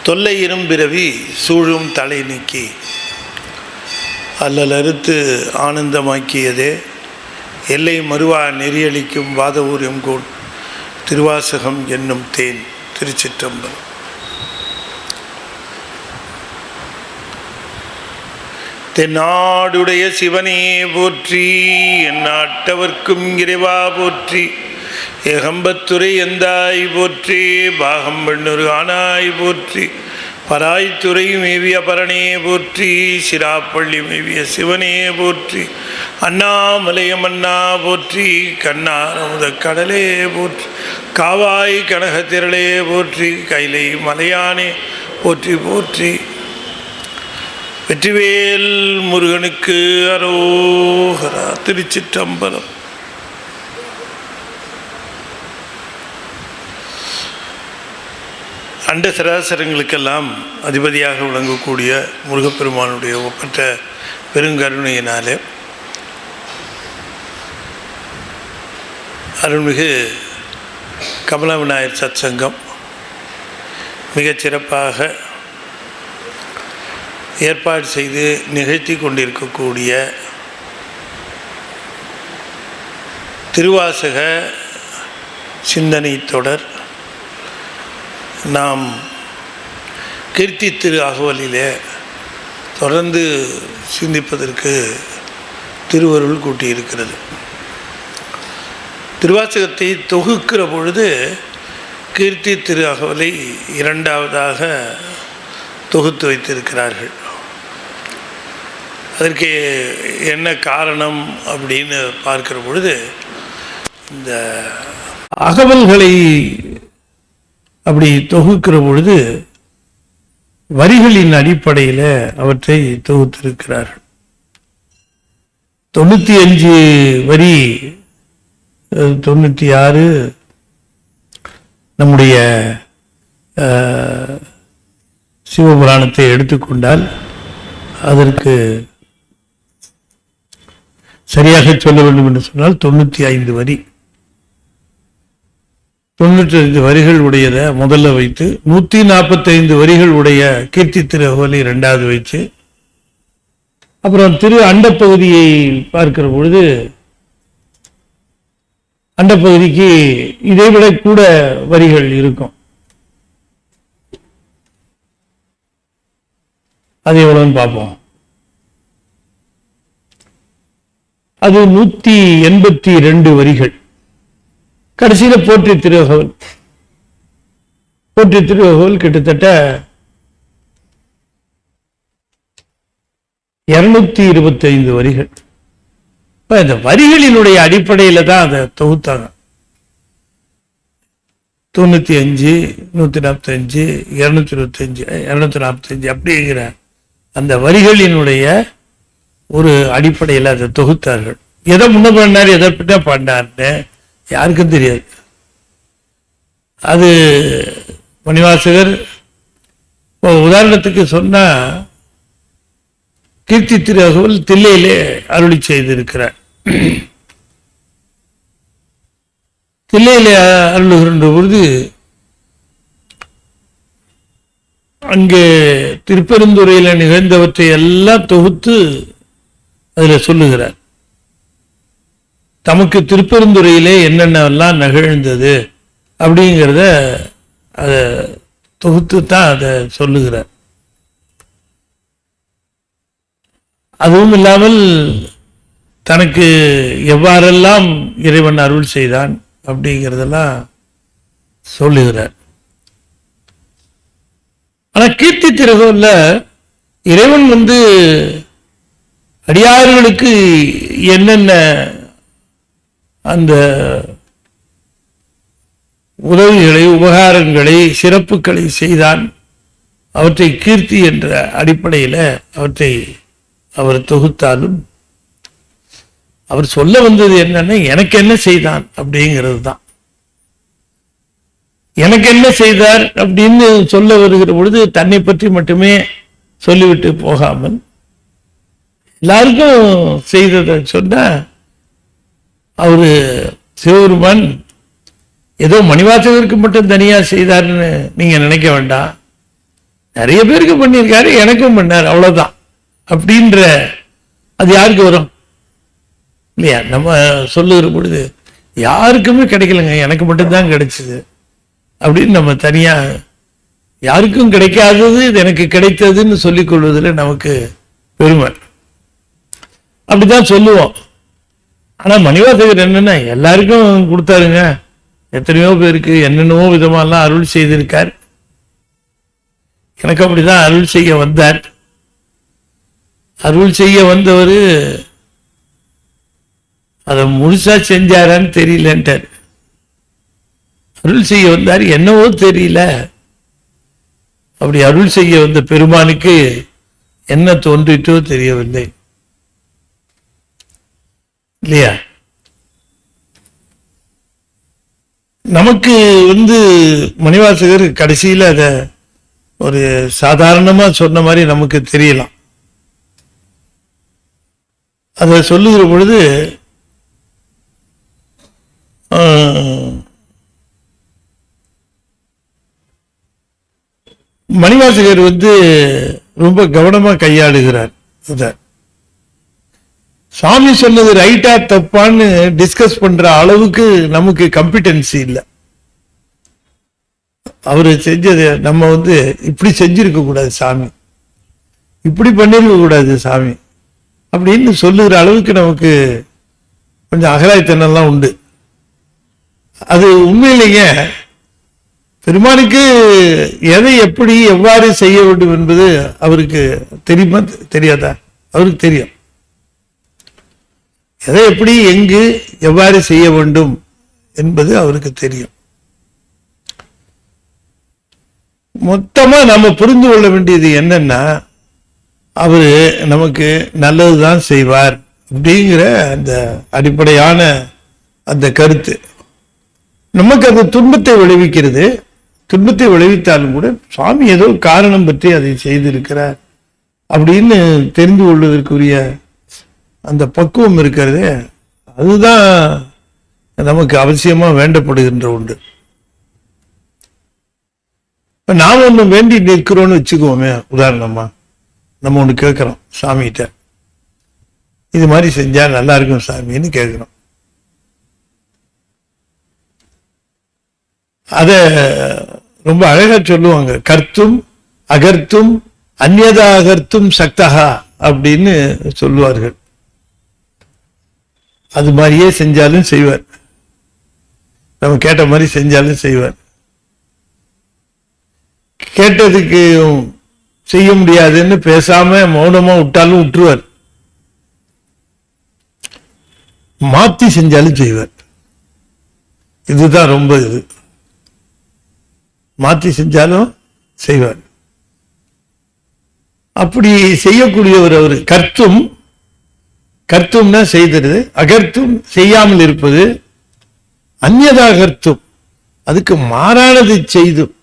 தொல்லை இரும்பிறவி சூழும் தலை நீக்கி அல்லல் அறுத்து ஆனந்தமாக்கியதே எல்லை மறுவா நெறியளிக்கும் வாதவூரியம் கோள் திருவாசகம் என்னும் தேன். திருச்சிற்றம்பலம். தென்னாடுடைய சிவனே போற்றி, என் நாட்டவர்க்கும் இறைவா போற்றி, ஏகம்பத்துரை எந்தாய் போற்றி, பாகம் பெண்ணொரு ஆனாய் போற்றி, பராய்த்துறை மேவிய பரணே போற்றி, சிராப்பள்ளி மேவிய சிவனே போற்றி, அண்ணாமலையம் அண்ணா போற்றி, கண்ணாரமுத கடலே போற்றி, காவாய் கனகத்திரளே போற்றி, கைலை மலையானே போற்றி போற்றி. வெற்றிவேல் முருகனுக்கு அரோகரா. திருச்சிற்றம்பலம். அண்ட சராசரங்களுக்கெல்லாம் அதிபதியாக விளங்கக்கூடிய முருகப்பெருமானுடைய ஒப்பற்ற பெருங்கருணையினாலே அருள்மிகு கமல விநாயகர் சத்சங்கம் மிகச்சிறப்பாக ஏற்பாடு செய்து நிகழ்த்தி கொண்டிருக்கக்கூடிய திருவாசக சிந்தனை தொடர் நாம் கீர்த்தி திரு அகவலிலே தொடர்ந்து சிந்திப்பதற்கு திருவருள் கூட்டியிருக்கிறது. திருவாசகத்தை தொகுக்கிற பொழுது கீர்த்தி திரு அகவலை இரண்டாவதாக தொகுத்து வைத்திருக்கிறார்கள். அதற்கு என்ன காரணம் அப்படின்னு பார்க்கிற பொழுது, இந்த அகவல்களை அப்படி தொகுக்கிற பொழுது வரிகளின் அடிப்படையில் அவற்றை தொகுத்திருக்கிறார்கள். 95 வரி, 96 நம்முடைய சிவபுராணத்தை எடுத்துக்கொண்டால் அதற்கு சரியாக சொல்ல வேண்டும் என்று சொன்னால் 95 வரி, 95 வரிகள் உடையத முதல்ல வைத்து 145 வரிகள் உடைய கீர்த்தி திரு அகவலை இரண்டாவது வைத்து, அப்புறம் திரு அண்டப்பகுதியை பார்க்கிற பொழுது அண்டப்பகுதிக்கு இதைவிட கூட வரிகள் இருக்கும். அது எவ்வளவுன்னு பார்ப்போம். அது 182 வரிகள். கடைசியில போற்றி திருவகவல், போற்றி திருவகவல் கிட்டத்தட்ட 225 வரிகள். இந்த வரிகளினுடைய அடிப்படையில தான் அதை தொகுத்தாங்க. 95, 145, 225, 245 அப்படிங்கிற அந்த வரிகளினுடைய ஒரு அடிப்படையில் அதை தொகுத்தார்கள். எதை முன்ன பண்ணார், எதை பின்ன பண்ணார்னு யாருக்கும் தெரியாது. அது மணிவாசகர் உதாரணத்துக்கு சொன்னா, கீர்த்தி திரு அகவல் தில்லையிலே அருளி செய்திருக்கிறார். தில்லையிலே அருளுகின்ற பொழுது அங்கே திருப்பெருந்துறையில் நிகழ்ந்தவற்றை எல்லாம் தொகுத்து அதில் சொல்லுகிறார். தமக்கு திருப்பெருந்துறையிலே என்னென்னலாம் நிகழ்ந்தது அப்படிங்கிறத அதை தொகுத்து தான் அதை சொல்லுகிறார். அதுவும் இல்லாமல் தனக்கு எவ்வாறெல்லாம் இறைவன் அருள் செய்தான் அப்படிங்கிறதெல்லாம் சொல்லுகிறார். ஆனா கீர்த்தி திருகோல்ல இறைவன் அடியார்களுக்கு என்னென்ன அந்த உதவிகளை, உபகாரங்களை, சிறப்புகளை செய்தான், அவற்றை கீர்த்தி என்ற அடிப்படையில் அவற்றை அவர் தொகுத்தாலும் அவர் சொல்ல வந்தது என்னன்னா, எனக்கு என்ன செய்தான் அப்படிங்கிறது தான். எனக்கு என்ன செய்தார் அப்படின்னு சொல்ல வருகிற பொழுது தன்னை பற்றி மட்டுமே சொல்லிவிட்டு போகாமல் எல்லாருக்கும் செய்ததை சொன்னா, அவரு சிவபெருமான் ஏதோ மணிவாசகருக்கு மட்டும் தனியா செய்தார்னு நீங்க நினைக்க வேண்டாம். நிறைய பேருக்கு பண்ணியிருக்காரு, எனக்கும் பண்ணார், அவ்வளவுதான் அப்படின்ற அது யாருக்கு வரும் இல்லையா? நம்ம சொல்லுகிற பொழுது யாருக்குமே கிடைக்கலங்க, எனக்கு மட்டும்தான் கிடைச்சது அப்படின்னு நம்ம தனியா யாருக்கும் கிடைக்காதது இது எனக்கு கிடைத்ததுன்னு சொல்லிக் கொள்வதில் நமக்கு பெருமை. அப்படிதான் சொல்லுவோம். ஆனா மணிவாசகர் என்னன்னா எல்லாருக்கும் கொடுத்தாருங்க, எத்தனையோ பேருக்கு என்னென்னவோ விதமாலாம் அருள் செய்திருக்கார். எனக்கு அப்படிதான் அருள் செய்ய வந்தார். அருள் செய்ய வந்தவர் அதை முழுசா செஞ்சாரான்னு தெரியலன்ட்டார். அருள் செய்ய வந்தார், என்னவோ தெரியல. அப்படி அருள் செய்ய வந்த பெருமானுக்கு என்ன தோன்றிட்டோ தெரியவில்லை இல்லையா? நமக்கு மணிவாசகர் கடைசியில் அத ஒரு சாதாரணமா சொன்ன மாதிரி நமக்கு தெரியலாம். அதை சொல்லுகிற பொழுது மணிவாசகர் ரொம்ப கவனமா கையாளுகிறார். சாமி சொன்னது ரைட்டா தப்பான்னு டிஸ்கஸ் பண்ற அளவுக்கு நமக்கு கம்பிட்டன்சி இல்லை. அவரு செஞ்சது நம்ம இப்படி செஞ்சிருக்க கூடாது சாமி, இப்படி பண்ணிருக்க கூடாது சாமி அப்படின்னு சொல்லுகிற அளவுக்கு நமக்கு கொஞ்சம் அகராய்த்தனம்லாம் உண்டு. அது உண்மையிலேயே பெருமானுக்கு எதை எப்படி எவ்வாறு செய்ய வேண்டும் என்பது அவருக்கு தெரியுமா தெரியாதா? அவருக்கு தெரியும். எதை எப்படி எங்கு எவ்வாறு செய்ய வேண்டும் என்பது அவருக்கு தெரியும். மொத்தமா நம்ம புரிந்து கொள்ள வேண்டியது என்னன்னா, அவரு நமக்கு நல்லதுதான் செய்வார் அப்படிங்கிற அந்த அடிப்படையான அந்த கருத்து. நமக்கு அது துன்பத்தை விளைவிக்கிறது. துன்பத்தை விளைவித்தாலும் கூட சுவாமி ஏதோ காரணம் பற்றி அதை செய்திருக்கிறார் அப்படின்னு தெரிந்து கொள்வதற்குரிய அந்த பக்குவம் இருக்கிறது. அதுதான் நமக்கு அவசியமா வேண்டப்படுகின்ற ஒன்று. நாம ஒண்ணு வேண்டி நிற்கிறோம்னு வச்சுக்குவோமே, உதாரணமா நம்ம ஒண்ணு கேட்கிறோம் சாமிகிட்ட, இது மாதிரி செஞ்சா நல்லா இருக்கும் சாமின்னு கேட்கிறோம். அத ரொம்ப அழகா சொல்லுவாங்க, கர்த்தும் அகர்த்தும் அந்நியதா அகர்த்தும் சக்தகா அப்படின்னு சொல்லுவார்கள். அது மாதிரியே செஞ்சாலும் செய்வார், நம்ம கேட்ட மாதிரி செஞ்சாலும் செய்வார். கேட்டதுக்கு செய்ய முடியாதுன்னு பேசாம மௌனமா விட்டாலும் விட்டுருவார், மாத்தி செஞ்சாலும் செய்வார். இதுதான் ரொம்ப மாற்றி செஞ்சாலும் செய்வார். அப்படி செய்யக்கூடியவர் அவரு. கர்த்தும், கர்த்தும்னா செய்தது, அகர்த்தும் செய்யாமல் இருப்பது, அந்நியதா கர்த்தும் அதுக்கு மாறானது செய்தும்.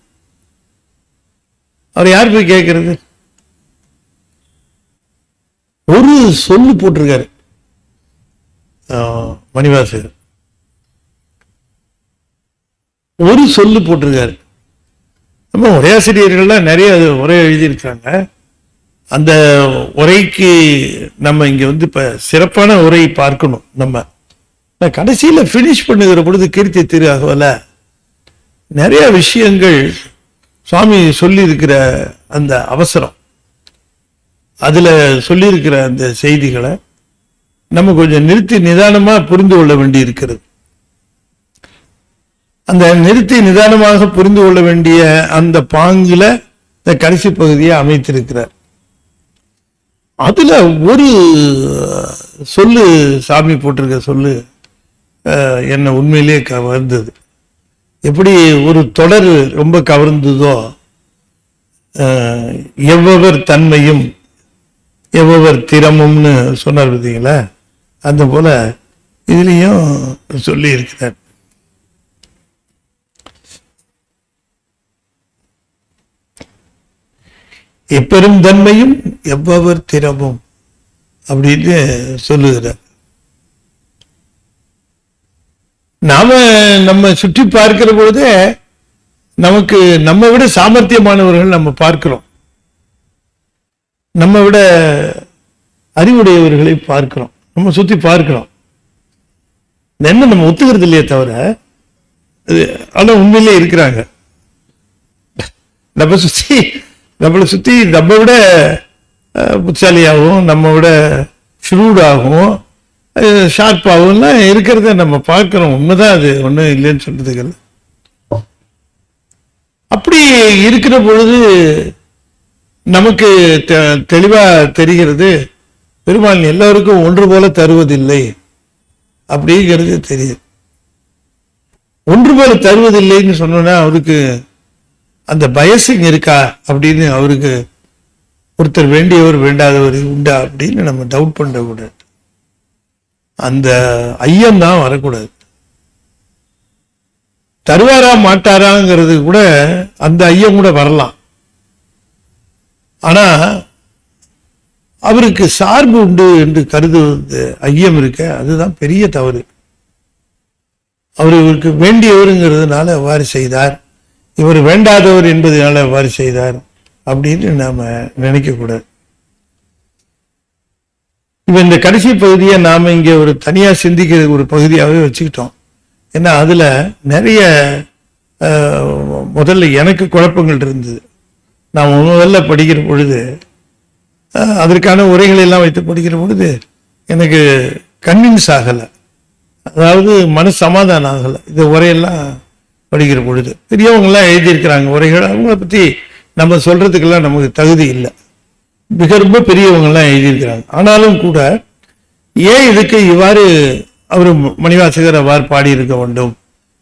அவர் யார் போய் கேட்கிறது? ஒரு சொல்லு போட்டிருக்காரு மணிவாசகர், ஒரு சொல்லு போட்டிருக்காரு. நம்ம உரையாசிரியர்கள்லாம் நிறைய உரை எழுதியிருக்காங்க. அந்த உரைக்கு நம்ம இங்க இப்ப சிறப்பான உரை பார்க்கணும். நம்ம கடைசியில பினிஷ் பண்ணுகிற பொழுது கீர்த்தி திரு அகவல நிறைய விஷயங்கள் சுவாமி சொல்லி இருக்கிற அந்த அவசரம், அதுல சொல்லி இருக்கிற அந்த செய்திகளை நம்ம கொஞ்சம் நிறுத்தி நிதானமா புரிந்து கொள்ள வேண்டி இருக்கிறது. அந்த நிறுத்தி நிதானமாக புரிந்து கொள்ள வேண்டிய அந்த பாங்குல இந்த கடைசி பகுதியை அமைத்திருக்கிறார். அதுல ஒரு சொல்லு சாமி போட்டிருக்க சொல்லு என்ன உண்மையிலேயே கவர்ந்தது. எப்படி ஒரு தொடர் ரொம்ப கவர்ந்ததோ, எவ்வவர் தன்மையும் எவ்வவர் திறமும்னு சொன்னார் பார்த்தீங்களா, அந்த போல இதுலயும் சொல்லி இருக்கிறார். எப்பெரும் தன்மையும் எவ்வவர் திறமும் அப்படின்னு சொல்லுகிறார். நம்ம சுற்றி பார்க்கிற பொழுதே நமக்கு நம்ம விட சாமர்த்தியமானவர்கள் நம்ம பார்க்கிறோம். நம்ம விட அறிவுடையவர்களை பார்க்கிறோம், நம்ம சுத்தி பார்க்கிறோம். என்ன நம்ம ஒத்துக்கிறது இல்லையே தவிர, ஆனா உண்மையிலே இருக்கிறாங்க. நம்மளை சுத்தி நம்ம விட புத்திசாலியாகவும் நம்ம விட ஷ்ரூடாகவும் ஷார்ப்பாகவும் இருக்கிறத நம்ம பார்க்கிறோம். உண்மைதான், அது ஒன்றும் இல்லைன்னு சொல்றதுக்கு இல்லை. அப்படி இருக்கிற பொழுது நமக்கு தெளிவா தெரிகிறது, பெருமாள் எல்லாருக்கும் ஒன்று போல தருவதில்லை அப்படிங்கிறது தெரியுது. ஒன்று போல தருவதில்லைன்னு சொன்னோன்னா அவருக்கு அந்த பயசிங் இருக்கா அப்படின்னு, அவருக்கு ஒருத்தர் வேண்டியவர் வேண்டாதவர் உண்டா அப்படின்னு நம்ம டவுட் பண்ணக்கூடாது. அந்த ஐயம் தான் வரக்கூடாது. தருவாரா மாட்டாராங்கிறது கூட அந்த ஐயம் கூட வரலாம். ஆனா அவருக்கு சார்பு உண்டு என்று கருதுவது ஐயம் இருக்க, அதுதான் பெரிய தவறு. அவருக்கு வேண்டியவருங்கிறதுனால அவ்வாறு செய்தார், இவர் வேண்டாதவர் என்பதனால அவ்வாறு செய்தார் அப்படின்னு நாம நினைக்க கூடாது. இப்ப இந்த கடைசி பகுதியை நாம இங்க ஒரு தனியா சிந்திக்கிற ஒரு பகுதியாகவே வச்சுக்கிட்டோம். ஏன்னா அதுல நிறைய முதல்ல எனக்கு குழப்பங்கள் இருந்தது. நான் முதல்ல படிக்கிற பொழுது, அதற்கான உரைகளை எல்லாம் வைத்து படிக்கிற பொழுது எனக்கு கன்வின்ஸ் ஆகலை, அதாவது மன சமாதானம் ஆகலை. இந்த உரையெல்லாம் படிக்கிற பொழுது பெரியவங்கெல்லாம் எழுதியிருக்கிறாங்க உரைகள், அவங்கள பற்றி நம்ம சொல்றதுக்கெல்லாம் நமக்கு தகுதி இல்லை. மிக ரொம்ப பெரியவங்கெல்லாம் எழுதியிருக்கிறாங்க. ஆனாலும் கூட ஏன் இதுக்கு இவ்வாறு அவர் மணிவாசகர் அவ்வாறு பாடியிருக்க வேண்டும்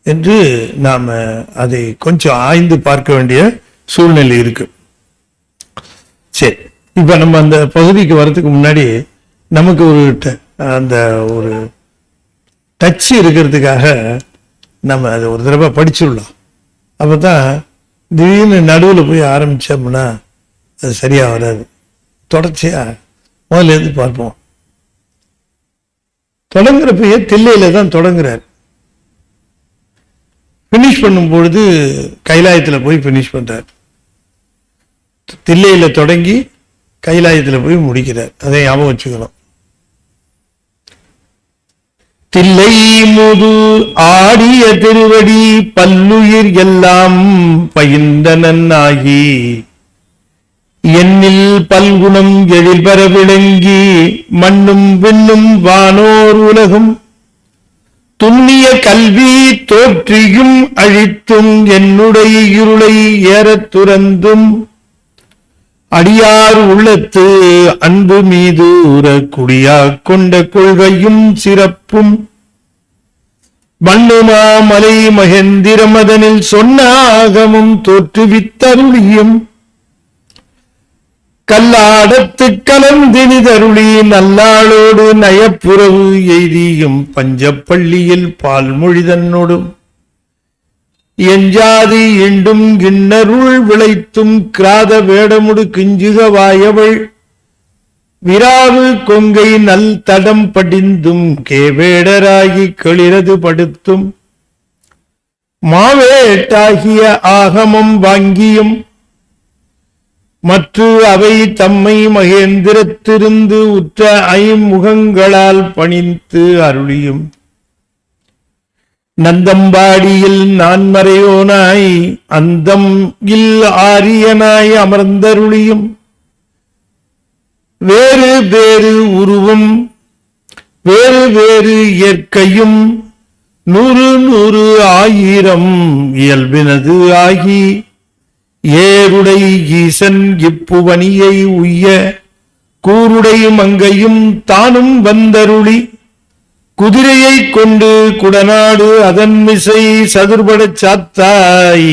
என்று நாம் அதை கொஞ்சம் ஆய்ந்து பார்க்க வேண்டிய சூழ்நிலை இருக்கு. சரி, இப்ப நம்ம அந்த பகுதிக்கு வர்றதுக்கு முன்னாடி நமக்கு அந்த ஒரு டச் இருக்கிறதுக்காக நம்ம அதை ஒரு தடவை படிச்சுடலாம். அப்பதான் திடீர்னு நடுவில் போய் ஆரம்பிச்சோம்னா அது சரியா வராது. தொடர்ச்சியா முதல்ல இருந்து பார்ப்போம். தொடங்குறப்பயே தில்லையில தான் தொடங்குறார். பினிஷ் பண்ணும் பொழுது கைலாயத்துல போய் பினிஷ் பண்றார். தில்லையில தொடங்கி கைலாயத்துல போய் முடிக்கிறார். அதை ஞாபகம் வச்சுக்கணும். தில்லை முது ஆடிய திருவடி பல்லுயிர் எல்லாம் பயின்றனாகி எண்ணில் பல்குணம் எழில்பெற விளங்கி மண்ணும் விண்ணும் வானோர் உலகும் துண்ணிய கல்வி தோற்றியும் அழித்தும் என்னுடைய இருளை ஏறத் துறந்தும் அடியார் உள்ளத்து அன்பு மீதூர குடியா கொண்ட கொள்கையும் சிறப்பும் மண்ணுமா மலை மகேந்திரமதனில் சொன்ன ஆகமும் தோற்றுவித்தருளியும் கல்லாடத்து கலந்தினிதருளி நல்லாளோடு நயப்புறவு எய்தியும் பஞ்சப்பள்ளியில் பால்மொழி தன்னோடும் எஞ்சாதி இண்டும் கிண்ணருள் விளைத்தும் கிராத வேடமுடு கிஞ்சுக வாயவள் விராவு கொங்கை நல் தடம் படிந்தும் கேவேடராகி களிரது படுத்தும் மாவேட்டாகிய ஆகமம் வாங்கியும் மற்ற அவை தம்மை மகேந்திரத்திருந்து உற்ற ஐமுகங்களால் பணித்து அருளியும் நந்தம்பாடியில் நான்மறையோனாய் அந்தம் இல் ஆரியனாய் அமர்ந்தருளியும் வேறு வேறு உருவும் வேறு வேறு இயற்கையும் 100 100 ஆயிரம் இயல்பினது ஆகி ஏருடை ஈசன் இப்புவனியை உய்ய கூருடை மங்கையும் தானும் வந்தருளி குதிரையை கொண்டு குடநாடு அதன் மிசை சதுர்படச் சாத்தாய்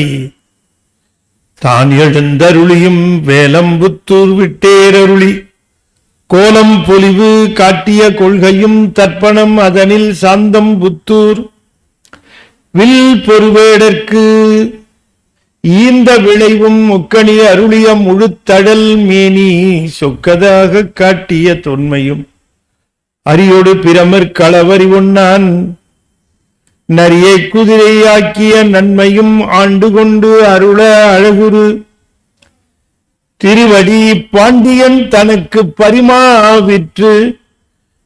தான் எழுந்தருளியும் வேலம்புத்தூர் விட்டேரருளி கோலம் பொலிவு காட்டிய கொள்கையும் தர்ப்பணம் அதனில் சாந்தம் புத்தூர் வில் பொறுவேடற்கு ஈந்த விளைவும் முக்கணி அருளிய முழுத்தடல் மேனி சொக்கதாக காட்டிய தொன்மையும் அரியோடு பிரமர் களவரி ஒன்னான் நரியை குதிரையாக்கிய நன்மையும் ஆண்டு கொண்டு அருள அழகுரு திருவடி பாண்டியன் தனக்கு பரிமாவிற்று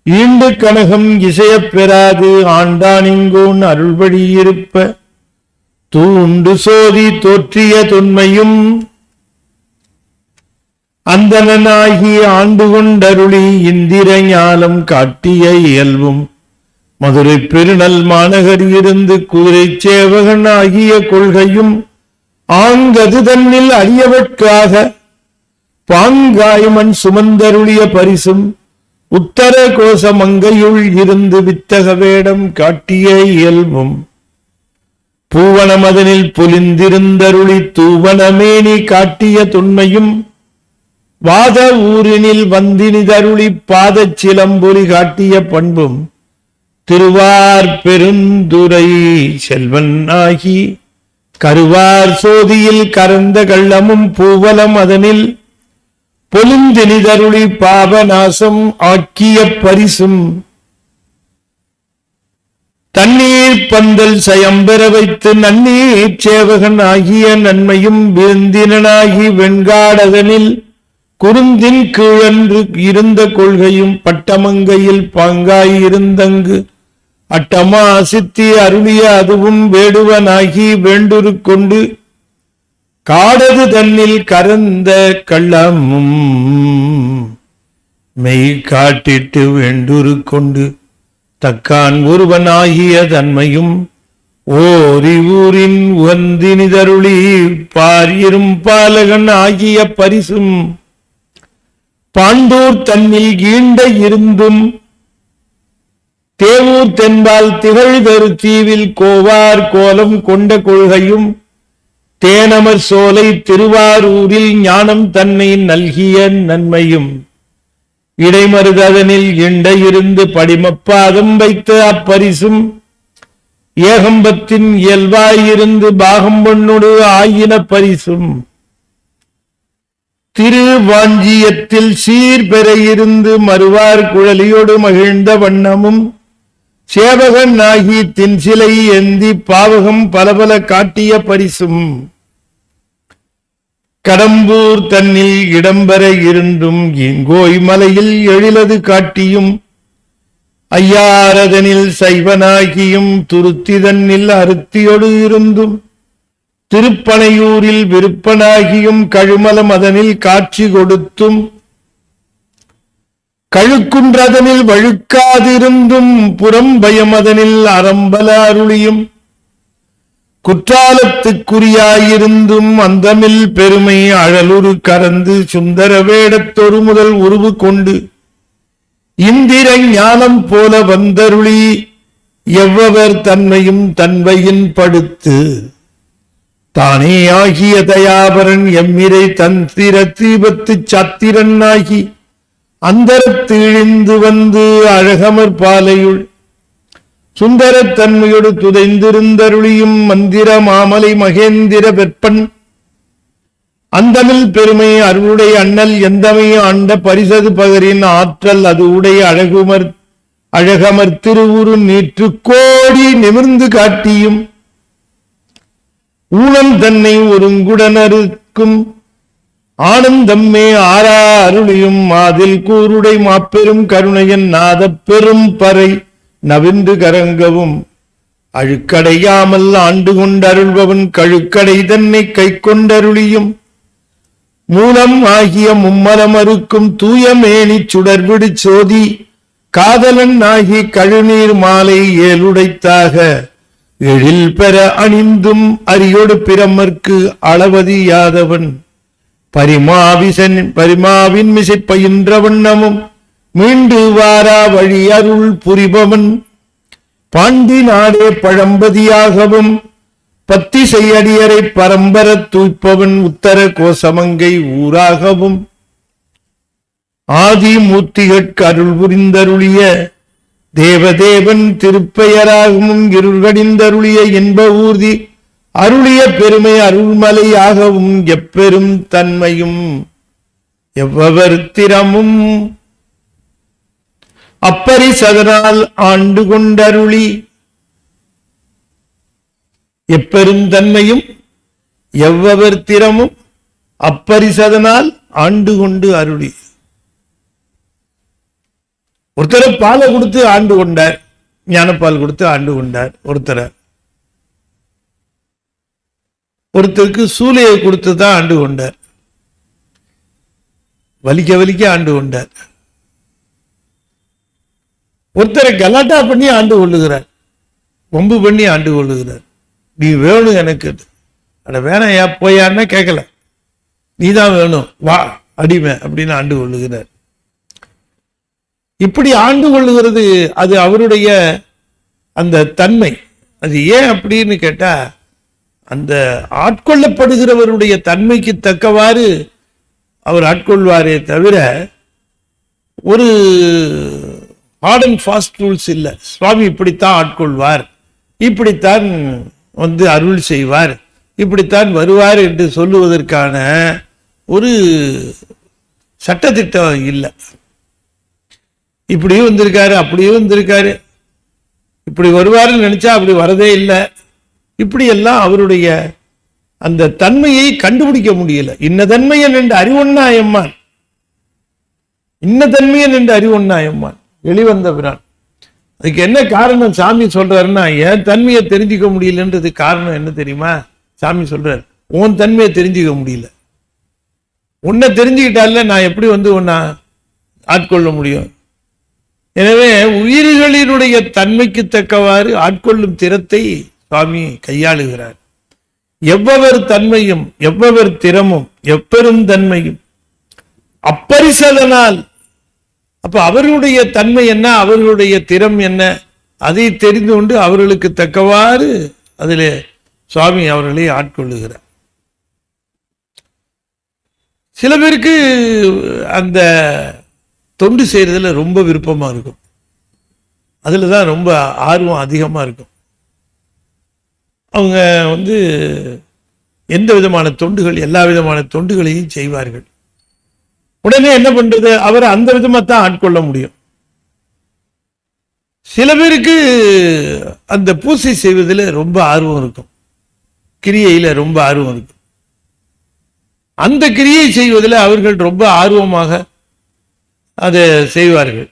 ஈண்டு கனகம் இசையப் பெறாது ஆண்டானிங்கோன் அருள்படி இருப்ப தூண்டு சோதி தோற்றிய தொன்மையும் அந்தனாகி ஆண்டு கொண்டருளி இந்திர ஞானம் காட்டிய இயல்பும் மதுரை பெருநல் மாநகர் இருந்து குதிரை சேவகன் ஆகிய கொள்கையும் ஆங்கது தன்னில் அறியவற்காக பாங்காய்மண் சுமந்தருளிய பரிசும் உத்தர கோச மங்கையுள் இருந்து வித்தக வேடம் காட்டிய இயல்பும் பூவனமதனில் பொலிந்திருந்தருளி தூவனமேனி காட்டிய தொன்மையும் வாத ஊரினில் வந்தினிதருளி பாதச் சிலம்பொலி காட்டிய பண்பும் திருவார் பெருந்துரை செல்வன் ஆகி கருவார் சோதியில் கரந்த கள்ளமும் பூவலம் அதனில் பொலிந்தினிதருளி பாபநாசம் ஆக்கிய பரிசும் தண்ணீர் பந்தல் சயம்பெற வைத்து நன்னீர் சேவகன் ஆகிய நன்மையும் விருந்தினாகி வெண்காடதனில் குருந்தின் கீழன்று இருந்த கொள்கையும் பட்டமங்கையில் பாங்காயிருந்தங்கு அட்டமா சித்தி அருளிய அதுவும் வேடுவனாகி வேண்டுரு கொண்டு காடது தன்னில் கரந்த கள்ளமும் மெய் காட்டிட்டு வேண்டுரு கொண்டு தக்கான் ஒருவனாகிய தன்மையும் ஓரி ஊரின் உகந்தினிதருளி பாரிரும் பாலகன் ஆகிய பரிசும் பாண்டூர் தன்னில் ஈண்ட இருந்தும் தேவூர் தென்பால் திகழ்தரு தீவில் கோவார் கோலம் கொண்ட கொள்கையும் தேனமர் சோலை திருவாரூரில் ஞானம் தன்னை நல்கிய நன்மையும் இடைமருதனில் இண்ட இருந்து படிமப்பாதம் வைத்த அப்பரிசும் ஏகம்பத்தின் இயல்பாயிருந்து பாகம்பொன்னோடு ஆயின பரிசும் திருவாஞ்சியத்தில் சீர்பெற இருந்து மறுவார் குழலியோடு மகிழ்ந்த வண்ணமும் சேவகன் ஆகி தின் சிலை ஏந்தி பாவகம் பலபல காட்டிய பரிசும் கடம்பூர் தன்னில் இடம்பெற இருந்தும் இங்கோய் மலையில் எழிலது காட்டியும் ஐயாரதனில் சைவனாகியும் துருத்தி தன்னில் அருத்தியோடு இருந்தும் திருப்பனையூரில் விருப்பனாகியும் கழுமலம் அதனில் காட்சி கொடுத்தும் கழுக்குன்றதனில் வழுக்காதிருந்தும் புறம்பயம் அதனில் அறம்பல அருளியும் குற்றாலத்துக்குரியாயிருந்தும் அந்தமில் பெருமை அழலுரு கறந்து சுந்தர வேடத்தொரு முதல் உருவு கொண்டு இந்திர ஞானம் போல வந்தருளி எவ்வவர் தன்மையும் தன்மையின் படுத்து தானே ஆகிய தயாபரன் எம்மிரை தந்திர தீபத்து சத்திரன் ஆகி அந்தரத்து இழிந்து வந்து அழகமர் பாலையுள் சுந்தரத் தன்மையோடு துதைந்திருந்தருளியும் மந்திர மாமலை மகேந்திர வெப்பன் அந்தமில் பெருமை அருளுடைய அண்ணல் எந்தமை ஆண்ட பரிசது பகரின் ஆற்றல் அது உடைய அழகமர் திருவுரு நீற்று கோடி நிமிர்ந்து காட்டியும் ஊனம் தன்னை ஒருங்குடனருக்கும் ஆனந்தம்மே ஆரா அருளியும் அதில் கூருடை மாப்பெரும் கருணையன் நாத பெரும் பறை நவின்று கரங்கவும் அழுக்கடையாமல் ஆண்டு கொண்டருள்பவன் கழுக்கடை தன்னை கை கொண்டருளியும் மூலம் ஆகிய மும்மலமருக்கும் தூயமேனி சுடர்விடு சோதி காதலன் ஆகி கழுநீர் மாலை ஏழுடைத்தாக எழில் பெற அணிந்தும் அரியோடு பிரமர்க்கு அளவதியாதவன் பரிமாவின் மிசை பயின்ற வண்ணமும் மீண்டு வாரா வழி அருள் புரிபவன் பாண்டி நாடே பழம்பதியாகவும் பத்தி செய்யடியரை பரம்பர தூய்ப்பவன் உத்தர கோசமங்கை ஊராகவும் ஆதி மூர்த்திகட்கு அருள் புரிந்தருளிய தேவதேவன் திருப்பெயராகவும் இருள்கடிந்தருளிய இன்ப ஊர்தி அருளிய பெருமை அருள்மலையாகவும் எப்பெரும் தன்மையும் எவ்வவர் திறமும் அப்பரிசதனால் ஆண்டு கொண்டருளி எப்பெரும் தன்மையும் எவ்வவர் திறமும் அப்பரிசதனால் ஆண்டு கொண்டு அருளி. ஒருத்தரை பாலை கொடுத்து ஆண்டு கொண்டார், ஞானப்பால் கொடுத்து ஆண்டு கொண்டார். ஒருத்தருக்கு சூளையை கொடுத்து தான் ஆண்டு கொண்டார், வலிக்க வலிக்க ஆண்டு கொண்டார். ஒருத்தரை கலாட்டா பண்ணி ஆண்டு கொள்ளுகிறார், வம்பு பண்ணி ஆண்டு கொள்ளுகிறார். நீ வேணும் எனக்கு, அட வேணாம் யா போயான்னு கேட்கல, நீதான் வேணும் வா அடிமை அப்படின்னு ஆண்டு கொள்ளுகிறார். இப்படி ஆண்டு கொள்ளுகிறது அது அவருடைய அந்த தன்மை. அது ஏன் அப்படின்னு கேட்டா, அந்த ஆட்கொள்ளப்படுகிறவருடைய தன்மைக்கு தக்கவாறு அவர் ஆட்கொள்வாரே தவிர ஒரு ஹார்ட் அண்ட் ஃபாஸ்ட் ரூல்ஸ் இல்லை. சுவாமி இப்படித்தான் ஆட்கொள்வார், இப்படித்தான் அருள் செய்வார், இப்படித்தான் வருவார் என்று சொல்லுவதற்கான ஒரு சட்டத்திட்டம் இல்லை. இப்படியும் வந்திருக்காரு, அப்படியும் வந்திருக்காரு, இப்படி வருவாருன்னு நினைச்சா அப்படி வரதே இல்லை. இப்படி எல்லாம் அவருடைய அந்த தன்மையை கண்டுபிடிக்க முடியல. இன்ன தன்மையன் என்று அறிவொன்னாயம்மான், இன்ன தன்மையன் என்று அறிவொன்னாயம்மான் வெளிவந்த பிரான். அதுக்கு என்ன காரணம் சாமி சொல்றாருன்னா, என் தன்மையை தெரிஞ்சுக்க முடியலன்றது காரணம் என்ன தெரியுமா? சாமி சொல்றாரு, உன் தன்மையை தெரிஞ்சுக்க முடியல. உன்னை தெரிஞ்சுக்கிட்டால நான் எப்படி உன்னை ஆட்கொள்ள முடியும்? எனவே உயிர்களினுடைய தன்மைக்கு தக்கவாறு ஆட்கொள்ளும் திறத்தை சுவாமி கையாளுகிறார். எவ்வவர் தன்மையும் எவ்வவர் திறமும் எப்பெரும் தன்மையும் அப்பரிசதனால். அப்ப அவர்களுடைய தன்மை என்ன, அவர்களுடைய திறம் என்ன, அதை தெரிந்து கொண்டு அவர்களுக்கு தக்கவாறு அதிலே சுவாமி அவர்களை ஆட்கொள்ளுகிறார். சில பேருக்கு அந்த தொண்டு செய்யறதுல ரொம்ப விருப்பமா இருக்கும், அதுல தான் ரொம்ப ஆர்வம் அதிகமா இருக்கும். அவங்க எந்த விதமான தொண்டுகள், எல்லா விதமான தொண்டுகளையும் செய்வார்கள். உடனே என்ன பண்றது, அவரை அந்த விதமா தான் ஆட்கொள்ள முடியும். சில பேருக்கு அந்த பூசை செய்வதில் ரொம்ப ஆர்வம் இருக்கும், கிரியையில ரொம்ப ஆர்வம் இருக்கும். அந்த கிரியை செய்வதில் அவர்கள் ரொம்ப ஆர்வமாக அதை செய்வார்கள்.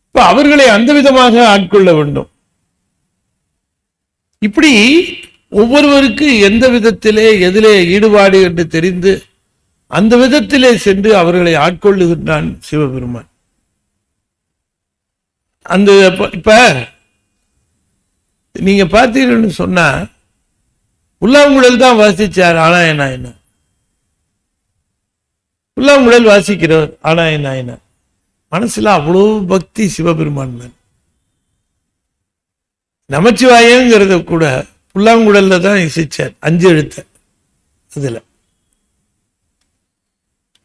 இப்ப அவர்களை அந்த விதமாக ஆட்கொள்ள வேண்டும். இப்படி ஒவ்வொருவருக்கு எந்த விதத்திலே எதிலே ஈடுபாடு என்று தெரிந்து அந்த விதத்திலே சென்று அவர்களை ஆட்கொள்ளுகின்றான் சிவபெருமான். அந்த இப்ப நீங்க பார்த்தீங்கன்னு சொன்னா, புல்லாங்குழல் தான் வாசிச்சார் ஆனாய நாயனார், புல்லாங்குழல் வாசிக்கிறவர் ஆனாய நாயனார். மனசுல அவ்வளவு பக்தி சிவபெருமான் மேல். நமச்சிவாயங்கிறத கூட புல்லாங்குழல்ல தான் இசைச்சார், 5 எழுத்து. அதுல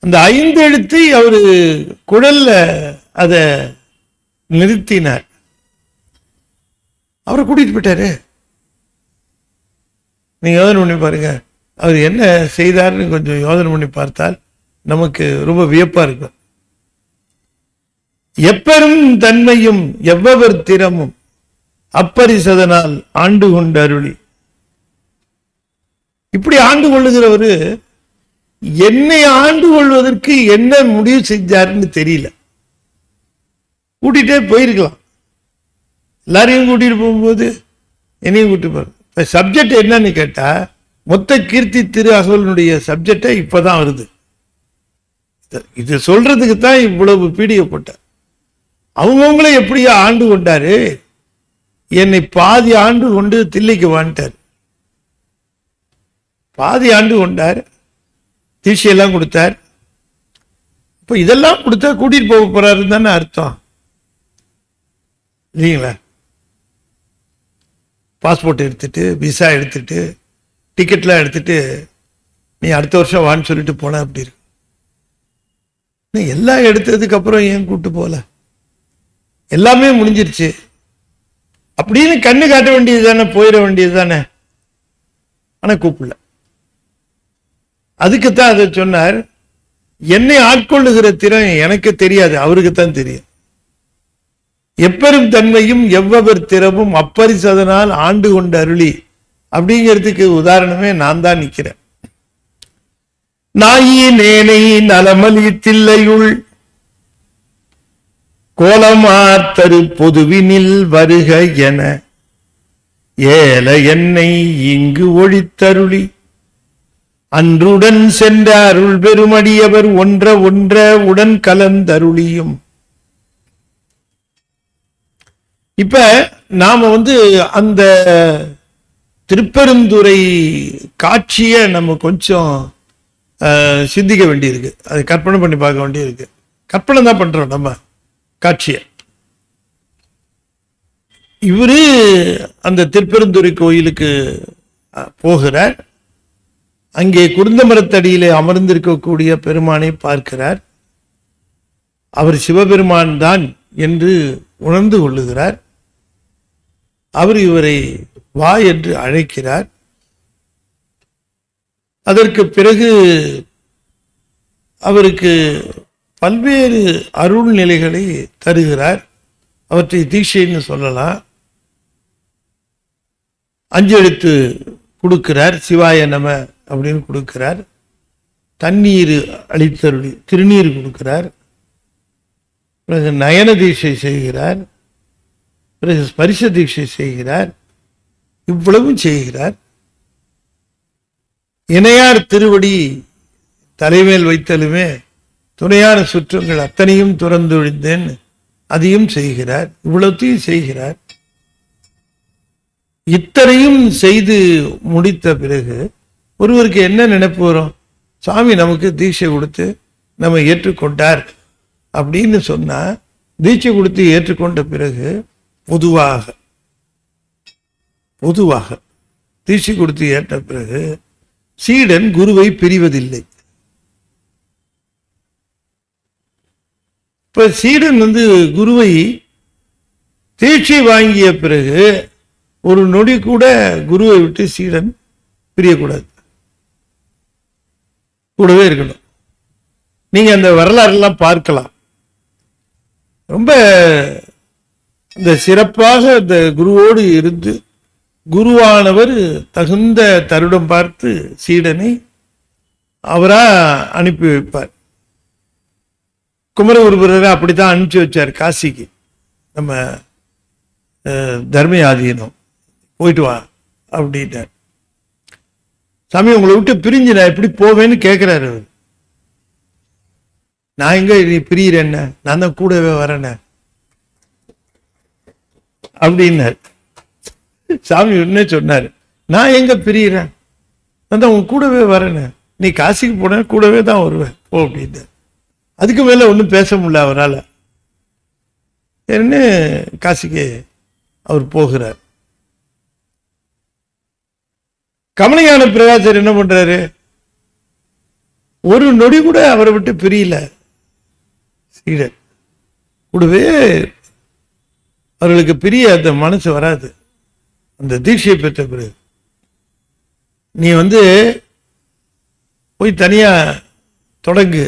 அந்த 5 எழுத்தை அவரு குழல்ல அத நிறுத்தினார். அவரை கூட்டிட்டு போயிட்டாரு. நீங்க யோசனை பண்ணி பாருங்க, அவர் என்ன செய்தார்னு கொஞ்சம் யோசனை பண்ணி பார்த்தால் நமக்கு ரொம்ப வியப்பா இருக்கும். எப்பெரும் தன்மையும் எவ்வவர் திறமும் அப்பரிசதனால் ஆண்டு கொண்டு அருளி. இப்படி ஆண்டு கொள்ளுகிறவரு என்னை ஆண்டு கொள்வதற்கு என்ன முடிவு செஞ்சாருன்னு தெரியல. கூட்டிகிட்டே போயிருக்கலாம், எல்லாரையும் கூட்டிட்டு போகும்போது என்னையும் கூட்டிட்டு போற. சப்ஜெக்ட் என்னன்னு கேட்டா, மொத்த கீர்த்தி திரு அகவலினுடைய சப்ஜெக்டை இப்பதான் வருது. இது சொல்றதுக்கு தான் இவ்வளவு பீடிக்கப்பட்ட. அவங்கவுங்கள எப்படியா ஆண்டு கொண்டாரு, என்னை பாதி ஆண்டு கொண்டு தில்லைக்கு வாண்டார். பாதி ஆண்டு கொண்டார், தீட்சையெல்லாம் கொடுத்தார். இப்ப இதெல்லாம் கொடுத்தா கூட்டிட்டு போக போறாருன்னு தானே அர்த்தம் இல்லைங்களா? பாஸ்போர்ட் எடுத்துட்டு, விசா எடுத்துட்டு, டிக்கெட்லாம் எடுத்துட்டு நீ அடுத்த வருஷம் வான்னு சொல்லிட்டு போன அப்படி இருக்கு. எல்லாம் எடுத்ததுக்கு அப்புறம் ஏன் கூட்டு போல? எல்லாமே முடிஞ்சிருச்சு அப்படின்னு கண்ணு காட்ட வேண்டியது தானே, போயிட வேண்டியது தானே. ஆனா கூப்பிடல. அதுக்குத்தான் அதை சொன்னார், என்னை ஆட்கொள்ளுகிற திறன் எனக்கு தெரியாது, அவருக்குத்தான் தெரியும். எப்பெரும் தன்மையும் எவ்வவர் திறமும் அப்பரிசதனால் ஆண்டு கொண்டு அருளி அப்படிங்கிறதுக்கு உதாரணமே நான் தான் நிக்கிறேன். நாயினேனை நலமலி தில்லையுள் கோலமாத்தரு பொதுவினில் வருக என ஏல என்னை இங்கு ஒழித்தருளி அன்றுடன் சென்ற அருள் பெருமடியவர் ஒன்ற ஒன்ற உடன் கலந்தருளியும். இப்ப நாம அந்த திருப்பெருந்துறை காட்சியை நம்ம கொஞ்சம் சிந்திக்க வேண்டியிருக்கு, அதை கற்பனை பண்ணி பார்க்க வேண்டியிருக்கு. கற்பனை தான் பண்றோம் நம்ம காட்சியை. இவரு அந்த திருப்பெருந்துறை கோயிலுக்கு போகிறார். அங்கே குருந்த மரத்தடியிலே அமர்ந்திருக்கக்கூடிய பெருமானை பார்க்கிறார். அவர் சிவபெருமான் தான் என்று உணர்ந்து கொள்ளுகிறார். அவர் இவரை வா என்று அழைக்கிறார். அதற்கு பிறகு அவருக்கு பல்வேறு அருள் நிலைகளை தருகிறார். அவற்றை தீட்சைன்னு சொல்லலாம். 5 எழுத்து கொடுக்கிறார். சிவாய நம அப்படின்னு கொடுக்கிறார். தண்ணீர் அளித்தருளி திருநீர் கொடுக்கிறார். பிறகு நயன தீட்சை செய்கிறார். பிறகு ஸ்பரிச தீட்சை செய்கிறார். இவ்வளவும் செய்கிறார். இணையார் திருவடி தலைமேல் வைத்தலுமே துணையான சுற்றங்கள் அத்தனையும் துறந்தொழிந்தேன், அதையும் செய்கிறார். இவ்வளத்தையும் செய்கிறார். இத்தனையும் செய்து முடித்த பிறகு ஒருவருக்கு என்ன நினைப்பு வரும்? சாமி நமக்கு தீட்சை கொடுத்து நம்ம ஏற்றுக்கொண்டார் அப்படின்னு சொன்னா, தீட்சை கொடுத்து ஏற்றுக்கொண்ட பிறகு பொதுவாக தீட்சை கொடுத்து ஏற்ற பிறகு சீடன் குருவை பிரிவதில்லை. இப்ப சீடன் குருவை தீட்சை வாங்கிய பிறகு ஒரு நொடி கூட குருவை விட்டு சீடன் பிரியக்கூடாது, கூடவே இருக்கணும். நீங்க அந்த வரலாறுலாம் பார்க்கலாம். ரொம்ப இந்த சிறப்பாக இந்த குருவோடு இருந்து குருவானவர் தகுந்த தருடம் பார்த்து சீடனை அவரா அனுப்பி வைப்பார். குமரகுருபரரை அப்படித்தான் அனுப்பிச்சு வச்சார் காசிக்கு. நம்ம தர்மயாதீனம் போயிட்டு வா அப்படின்ட்டார். சாமி உங்களை விட்டு பிரிஞ்சு நான் எப்படி போவேன்னு கேட்கிறாரு அவர். நான் எங்க நீ பிரியிறேன்ன, நான் தான் கூடவே வரேன அப்படின்னாரு. சாமி உடனே சொன்னாரு, நான் எங்க பிரியிறேன், நான் தான் உன் கூடவே வரேன்னு, நீ காசிக்கு போன கூடவே தான் வருவேன் போ அப்படின்னு. அதுக்கு மேல ஒன்றும் பேச முடியல அவரால். என்ன காசிக்கு அவர் போகிறார். கமலஞான பிரகாசர் என்ன பண்றாரு? ஒரு நொடி கூட அவரை விட்டு பிரியல. சீடர் கூடவே அவர்களுக்கு பிரிய அந்த மனசு வராது. அந்த தீட்சையை பெற்ற பிறகு நீ போய் தனியா தொடங்கு,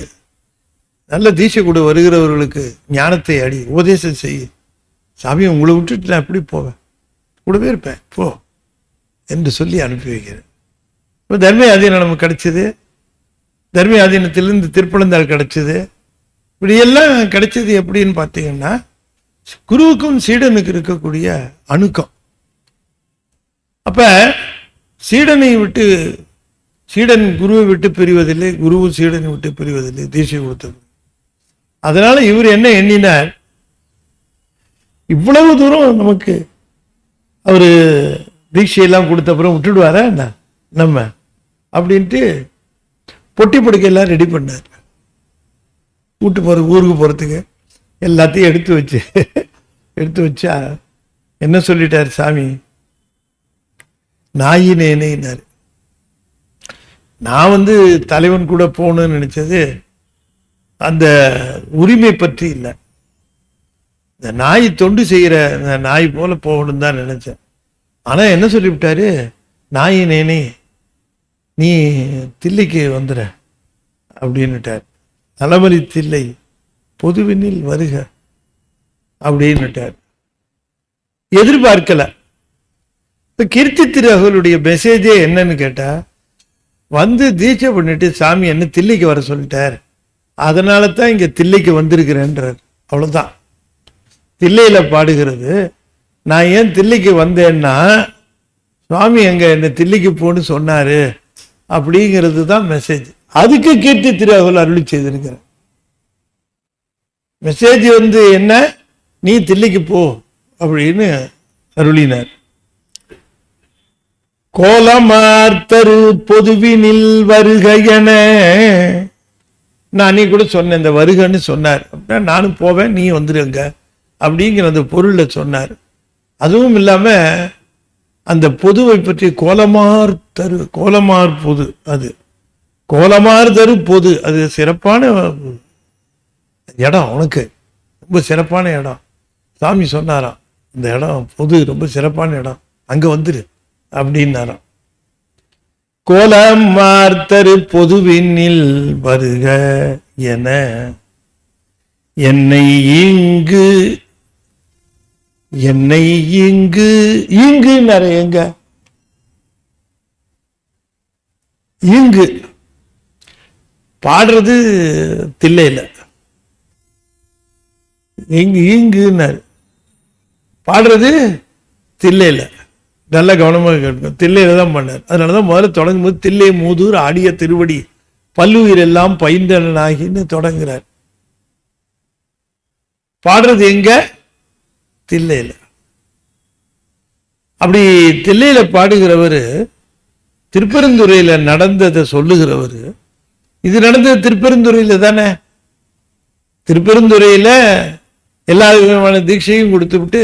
நல்ல தீட்சை கூட வருகிறவர்களுக்கு ஞானத்தை அடி, உபதேசம் செய்ய. சாமி உங்களை விட்டுட்டு நான் எப்படி போவேன், கூடவே இருப்பேன் போ என்று சொல்லி அனுப்பி வைக்கிறேன். இப்போ தர்ம ஆதீனம் நமக்கு கிடைச்சது, தர்ம ஆதீனத்திலிருந்து திருப்பனந்தாள் கிடைச்சது. இப்படியெல்லாம் கிடைச்சது எப்படின்னு பார்த்தீங்கன்னா, குருவுக்கும் சீடனுக்கு இருக்கக்கூடிய அணுக்கம். அப்ப சீடனை விட்டு சீடன் குருவை விட்டு பிரிவதில்லை, குருவும் சீடனை விட்டு பிரிவதில்லை தீட்சை கொடுத்தது. அதனால இவர் என்ன எண்ணினார், இவ்வளவு தூரம் நமக்கு அவரு தீட்சையெல்லாம் கொடுத்த அப்புறம் விட்டுடுவாரா என்ன நம்ம அப்படின்ட்டு பொட்டி படுக்கையெல்லாம் ரெடி பண்ணார். ஊருக்கு போறதுக்கு எல்லாத்தையும் எடுத்து வச்சா என்ன சொல்லிட்டார் சாமி, நாயினேனாரு. நான் தலைவன் கூட போகணும்னு நினைச்சது அந்த உரிமை பற்றி இல்லை, இந்த நாய் தொண்டு செய்யற நாய் போல போகணும் தான் நினைச்சேன். ஆனா என்ன சொல்லிவிட்டாரு, நாயினேனே நீ தில்லைக்கு வந்துற அப்படின்னுட்டார். நலமலி தில்லை பொதுவினில் வருக அப்படின்னுட்டார். எதிர்பார்க்கல. இப்ப கீர்த்தி திரு அவர்களுடைய மெசேஜே என்னன்னு கேட்டா, வந்து தீட்சை பண்ணிட்டு சாமி என்ன தில்லைக்கு வர சொல்லிட்டார், அதனால தான் இங்க தில்லைக்கு வந்திருக்கிறேன்றார். அவ்வளவுதான். தில்லையில பாடுகிறது. நான் ஏன் தில்லைக்கு வந்தேன்னா சுவாமி எங்க என்ன தில்லைக்கு போன்னு சொன்னாரு அப்படிங்கிறது தான் மெசேஜ். அதுக்கு கீர்த்தி திருவாரூர் அருளி செய்திருக்கிறேன். மெசேஜ் வந்து என்ன, நீ தில்லைக்கு போ அப்படின்னு அருளினார். கோலமார்த்தரு பொதுவினில் வருக என நான் நீ கூட சொன்னேன், இந்த வருகன்னு சொன்னார் அப்படின்னா நானும் போவேன், நீ வந்துருங்க அப்படிங்கிற அந்த பொருளை சொன்னார். அதுவும் இல்லாம அந்த பொதுவை பற்றி கோலமார் தரு, கோலமார் பொது, அது கோலமார் தரு பொது, அது சிறப்பான இடம், உனக்கு ரொம்ப சிறப்பான இடம். சாமி சொன்னாராம், இந்த இடம் பொது ரொம்ப சிறப்பான இடம், அங்க வந்துரு அப்படின்னாராம். கோலமார்த்தரு பொதுவினில் வருக என என்னை இங்கு நிறைய எங்க இங்கு பாடுறது தில்லையில, இங்குன்னாரு பாடுறது தில்லையில. நல்ல கவனமாக கேட்கும். தில்லையில தான் பண்ணார். அதனாலதான் முதல்ல தொடங்கும் போது தில்லை மூதூர் ஆடிய திருவடி பல்லுயிர் எல்லாம் பயின்றனாகின்னு தொடங்குறார். பாடுறது எங்க, தில்லையில. அப்படி தில்லையில பாடுகிறவர், திருப்பெருந்துறையில நடந்ததை சொல்லுகிறவர். இது நடந்தது திருப்பெருந்துறையில தானே. திருப்பெருந்துறையில எல்லா விதமான தீட்சையும் கொடுத்து விட்டு,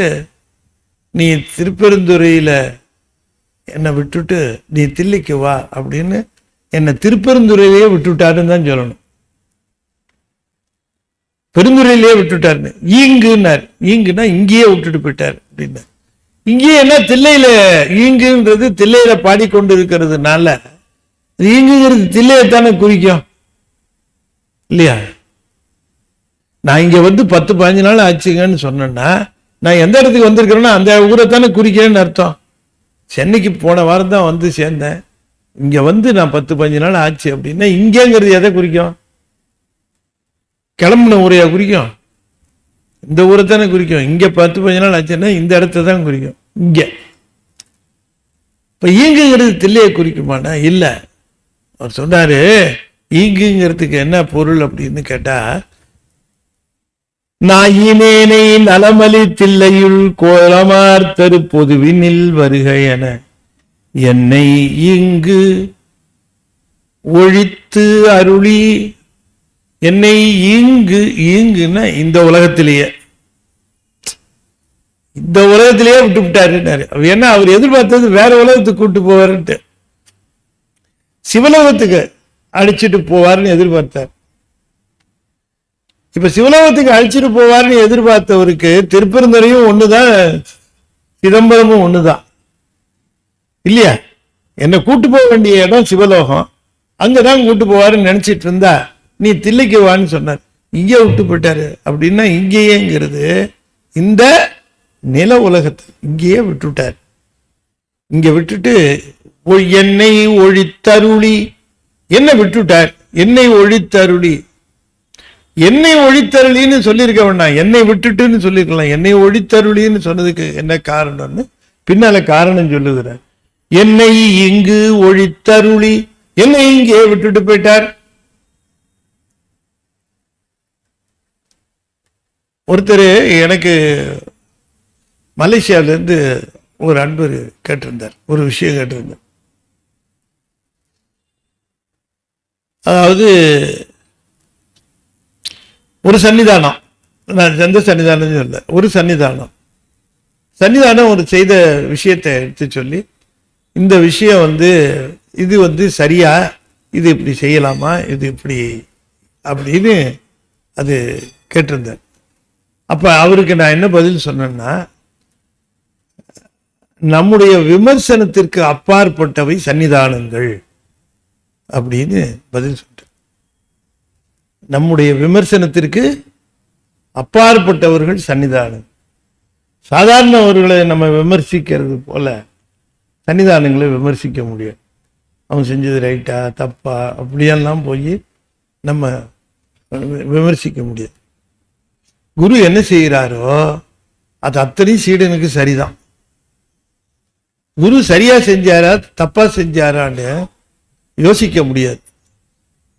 நீ திருப்பெருந்துறையில என்னை விட்டுட்டு நீ தில்லைக்கு வா அப்படின்னு என்னை திருப்பெருந்துறையிலேயே விட்டுட்டாருன்னு தான் சொல்லணும். பெருந்துறையிலேயே விட்டுட்டாருன்னு. ஈங்குன்னார். ஈங்குன்னா இங்கேயே விட்டுட்டு போயிட்டார் அப்படின்னு. இங்கேயே என்ன, தில்லையில ஈங்குன்றது தில்லையில பாடிக்கொண்டு இருக்கிறதுனால ஈங்குங்கிறது தில்லையத்தானே குறிக்கும் இல்லையா. நான் இங்க வந்து 10-15 நாள் ஆச்சுங்கன்னு சொன்னேன்னா நான் எந்த இடத்துக்கு வந்திருக்கிறேன்னா அந்த ஊரைத்தானே குறிக்கிறேன்னு அர்த்தம். சென்னைக்கு போன வாரம் தான் வந்து சேர்ந்தேன், இங்க வந்து நான் 10-15 நாள் ஆச்சு அப்படின்னா இங்கேங்கிறது எதை குறிக்கும், கிளம்புன ஊரையா குறிக்கும், இந்த ஊரை தானே குறிக்கும். இங்க 10-15 நாள் ஆச்சுன்னா இந்த இடத்த தான் குறிக்கும். இங்க இப்ப ஈங்குங்கிறது தில்லையை குறிக்குமானா இல்ல. அவர் சொன்னாரு ஈங்குங்கிறதுக்கு என்ன பொருள் அப்படின்னு கேட்டா, நாயினேனை நலமலி தில்லையுள் கோலமார்த்தரு பொதுவினில் வருக என என்னை இங்கு ஒழித்து அருளி. என்னை ஈங்குன்னா இந்த உலகத்திலேயே விட்டு விட்டாருன்னாரு. ஏன்னா அவர் எதிர்பார்த்தது வேற உலகத்துக்கு கூட்டு போவாருன்ட்டு, சிவலோகத்துக்கு அழிச்சிட்டு போவாருன்னு எதிர்பார்த்தார். இப்ப சிவலோகத்துக்கு அழிச்சிட்டு போவாருன்னு எதிர்பார்த்தவருக்கு திருப்பெருந்துறையும் ஒண்ணுதான், சிதம்பரமும் ஒண்ணுதான் இல்லையா. என்னை கூட்டு போக வேண்டிய இடம் சிவலோகம், அங்கதான் கூட்டு போவாருன்னு நினைச்சிட்டு இருந்தா நீ தில்லைக்கு வான்னு சொன்னார். இங்கே விட்டு போயிட்டாரு. அப்படின்னா இங்கேயேங்கிறது இந்த நில உலகத்தை இங்கேயே விட்டுட்டார். இங்க விட்டுட்டு என்னை ஒழித்தருளி, என்ன விட்டுட்டார், என்னை ஒழித்தருளி. என்னை ஒழித்தருளின்னு சொல்லியிருக்க வேண்டாம், என்னை விட்டுட்டுன்னு சொல்லிருக்கலாம். என்னை ஒழித்தருளின்னு சொன்னதுக்கு என்ன காரணம்னு பின்னால காரணம் சொல்லுகிறார். என்னை இங்கு ஒழித்தருளி, என்னை இங்கே விட்டுட்டு போயிட்டார். ஒருத்தர் எனக்கு மலேசியாவிலிருந்து ஒரு அன்பர் கேட்டிருந்தார், ஒரு விஷயம் கேட்டிருந்தார். அதாவது ஒரு சன்னிதானம், நான் எந்த சன்னிதானம் சொல்ல, ஒரு சன்னிதானம் ஒரு செய்த விஷயத்தை எடுத்து சொல்லி, இந்த விஷயம் இது சரியா, இது இப்படி செய்யலாமா, இது இப்படி அப்படின்னு அது கேட்டிருந்தார். அப்ப அவருக்கு நான் என்ன பதில் சொன்னேன்னா, நம்முடைய விமர்சனத்திற்கு அப்பாற்பட்டவை சன்னிதானங்கள் அப்படின்னு பதில் சொல்றேன். நம்முடைய விமர்சனத்திற்கு அப்பாற்பட்டவர்கள் சன்னிதானம். சாதாரணவர்களை நம்ம விமர்சிக்கிறது போல சன்னிதானங்களை விமர்சிக்க முடியும். அவன் செஞ்சது ரைட்டா தப்பா அப்படியெல்லாம் போய் நம்ம விமர்சிக்க முடியாது. குரு என்ன செய்கிறாரோ அது அத்தனையும் சீடனுக்கு சரிதான். குரு சரியா செஞ்சாரா தப்பா செஞ்சாரான்னு யோசிக்க முடியாது.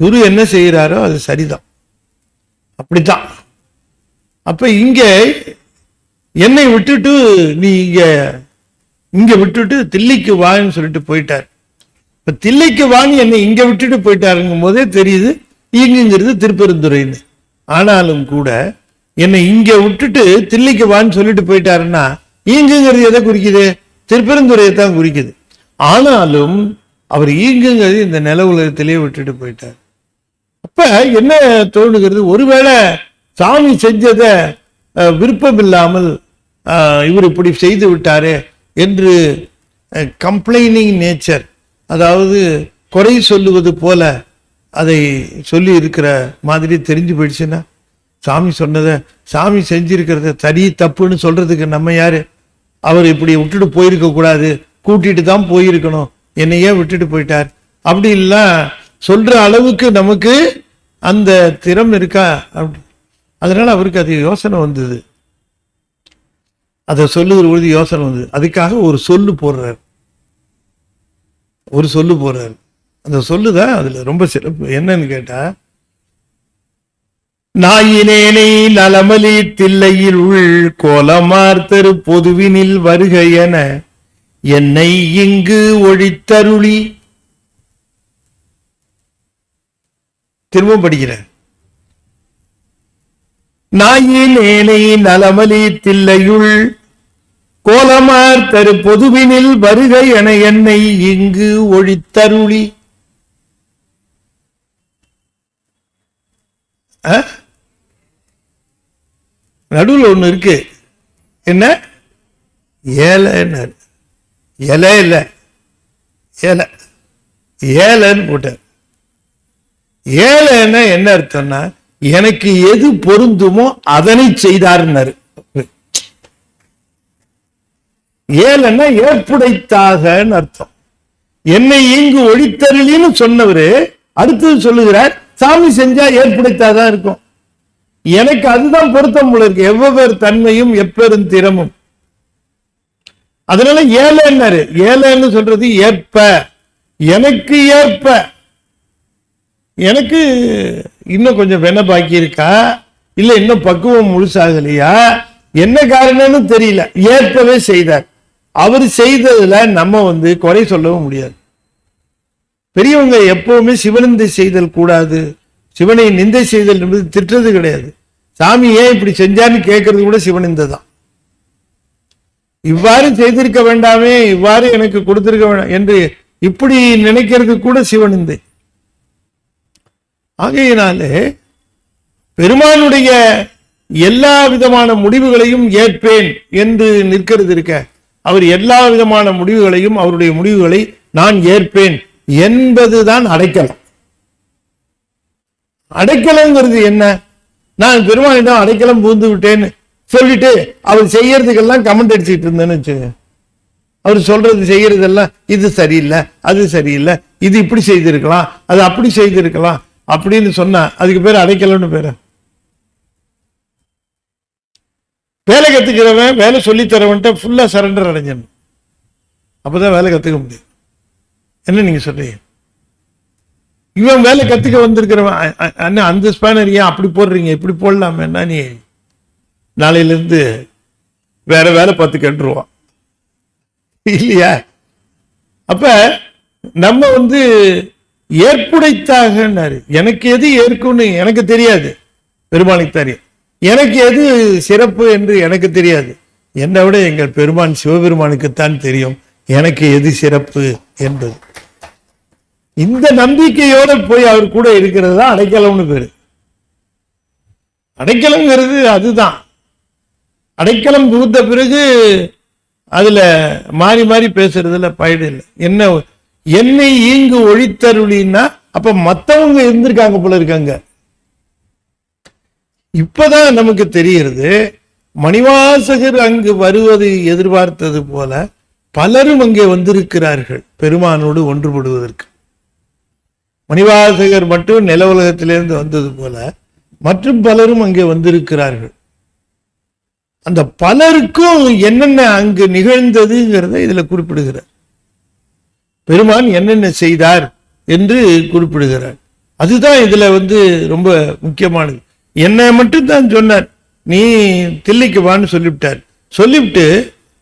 குரு என்ன செய்கிறாரோ அது சரிதான், அப்படித்தான். அப்ப இங்க என்னை விட்டுட்டு நீ இங்க விட்டுட்டு தில்லைக்கு வான்னு சொல்லிட்டு போயிட்டார். இப்ப தில்லைக்கு வான்னு என்னை இங்க விட்டுட்டு போயிட்டாருங்கும் போதே தெரியுது இங்குங்கிறது திருப்பெருந்துறைன்னு. ஆனாலும் கூட என்னை இங்க விட்டுட்டு தில்லைக்கு வான்னு சொல்லிட்டு போயிட்டாருன்னா ஈங்குங்கிறது எதை குறிக்குது? திருப்பெருந்துறையை தான் குறிக்குது. ஆனாலும் அவர் ஈங்குங்கிறது இந்த நில உலகத்திலேயே விட்டுட்டு போயிட்டார். அப்ப என்ன தோணுகிறது, ஒருவேளை சாமி செஞ்சத விருப்பம் இல்லாமல் இவர் இப்படி செய்து விட்டாரே என்று கம்ப்ளைனிங் நேச்சர், அதாவது குறை சொல்லுவது போல அதை சொல்லி இருக்கிற மாதிரி தெரிஞ்சு போயிடுச்சுன்னா, சாமி சொன்னதை சாமி செஞ்சிருக்கிறத சரி தப்புன்னு சொல்றதுக்கு நம்ம யாரு? அவர் இப்படி விட்டுட்டு போயிருக்க கூடாது, கூட்டிட்டு தான் போயிருக்கணும், என்னையே விட்டுட்டு போயிட்டார் அப்படின்லாம் சொல்ற அளவுக்கு நமக்கு அந்த திறம் இருக்கா? அதனால அவருக்கு அது யோசனை வந்தது, அதை சொல்லுகிற பொழுது யோசனை வந்தது. அதுக்காக ஒரு சொல்லு போடுறார். அந்த சொல்லுதான் அதுல ரொம்ப சிறப்பு. என்னன்னு கேட்டா, நாயினேனை நலமலி தில்லையில் உள் கோலமார்த்தரு பொதுவினில் வருக என என்னை இங்கு ஒழித்தருளி. திரும்ப படிக்கிறேன். நாயினேனை நலமலி தில்லையுள் கோலமார்த்தரு பொதுவினில் வருக என என்னை இங்கு ஒழித்தருளி. நடுவில் ஒண்ணு இருக்கு, என்ன? ஏழைன்னு. இலை இல்ல, ஏழை, ஏழைன்னு போட்டார். ஏழைன்னா என்ன அர்த்தம்னா, எனக்கு எது பொருந்துமோ அதனை செய்தார்னாரு. ஏழைன்னா ஏற்புடைத்தாகன்னு அர்த்தம். என்னை இங்கு ஒழித்தருளின்னு சொன்னவரு அடுத்தது சொல்லுகிறார், சாமி செஞ்சா ஏற்புடைத்தாதான் இருக்கும். எனக்கு அதுதான் பொருத்தம் போல இருக்கு, எவ்வளவு தன்மையும் எப்பெரும் திறமும். அதனால ஏழைன்னாரு. ஏழைன்னு சொல்றது ஏற்ப, எனக்கு ஏற்ப. எனக்கு இன்னும் கொஞ்சம் வென பாக்கி இருக்கா, இல்ல இன்னும் பக்குவம் முழுசாகலையா, என்ன காரணம்னு தெரியல, ஏற்பவே செய்தார். அவர் செய்ததுல நம்ம குறை சொல்லவும் முடியாது. பெரியவங்க எப்பவுமே சிவனிந்தை செய்தல் கூடாது, சிவனை நிந்தை செய்தல் என்பது திட்டுறது கிடையாது. சாமி ஏன் இப்படி செஞ்சான்னு கேட்கறது கூட சிவனிந்தை தான். இவ்வாறு செய்திருக்க வேண்டாமே, இவ்வாறு எனக்கு கொடுத்திருக்க வேண்டாம் என்று இப்படி நினைக்கிறது கூட சிவனிந்தை. ஆகையினாலே பெருமானுடைய எல்லா விதமான முடிவுகளையும் ஏற்பேன் என்று நிற்கிறது இருக்க, அவர் எல்லா விதமான முடிவுகளையும், அவருடைய முடிவுகளை நான் ஏற்பேன் என்பதுதான் அடைக்கலம். அடைக்கலங்கிறது என்ன? நான் பெருமானிடம் அடைக்கலம் பூந்து விட்டேன்னு சொல்லிட்டு அவர் செய்யறதுக்கெல்லாம் கமெண்ட் அடிச்சுட்டு இருந்தேன்னு வச்சுங்க. அவர் சொல்றது செய்யறதெல்லாம் இது சரியில்லை, அது சரியில்லை, இது இப்படி செய்திருக்கலாம், அது அப்படி செய்திருக்கலாம் அப்படின்னு சொன்னா அதுக்கு பேர் அடைக்கலம்னு பேரு. வேலை கத்துக்கிறவன், வேலை சொல்லி தரவன்ட்ட ஃபுல்லா சரண்டர் அடைஞ்சிடணும், அப்பதான் வேலை கத்துக்க முடியும். என்ன நீங்க சொல்றீங்க? இவன் வேலை கத்துக்க வந்திருக்கிறவன், அண்ணா அந்த ஸ்பேனர் ஏன் அப்படி போடுறீங்க, இப்படி போடலாமே, நீ நாளையில இருந்து வேற வேலை பார்த்து கேட்டுருவான் இல்லையா? அப்ப நம்ம ஏற்புடைத்தாகன்னாரு. எனக்கு எது ஏற்கும்னு எனக்கு தெரியாது, பெருமானுக்கு தெரியும். எனக்கு எது சிறப்பு என்று எனக்கு தெரியாது, என்னை விட எங்கள் பெருமான் சிவபெருமானுக்குத்தான் தெரியும் எனக்கு எது சிறப்பு என்பது. இந்த நம்பிக்கையோட போய் அவர் கூட இருக்கிறது தான் அடைக்கலம்னு பேரு. அடைக்கலங்கிறது அதுதான். அடைக்கலம் புகுந்த பிறகு அதுல மாறி மாறி பேசுறதுல பயன் இல்லை. என்ன என்னை ஈங்கு ஒழித்தருளின்னா அப்ப மத்தவங்க இருந்திருக்காங்க போல இருக்காங்க. இப்பதான் நமக்கு தெரிகிறது, மணிவாசகர் அங்கு வருவது எதிர்பார்த்தது போல பலரும் அங்கே வந்திருக்கிறார்கள் பெருமானோடு ஒன்றுபடுவதற்கு. மணிவாசகர் மட்டும் நில உலகத்திலிருந்து வந்தது போல மற்றும் பலரும் அங்கே வந்திருக்கிறார்கள். அந்த பலருக்கும் என்னென்ன அங்கு நிகழ்ந்ததுங்கிறத இதுல குறிப்பிடுகிறார். பெருமான் என்னென்ன செய்தார் என்று குறிப்பிடுகிறார். அதுதான் இதுல ரொம்ப முக்கியமானது. என்ன மட்டும் தான் சொன்னார், நீ தில்லைக்கு வான்னு சொல்லிவிட்டார். சொல்லிவிட்டு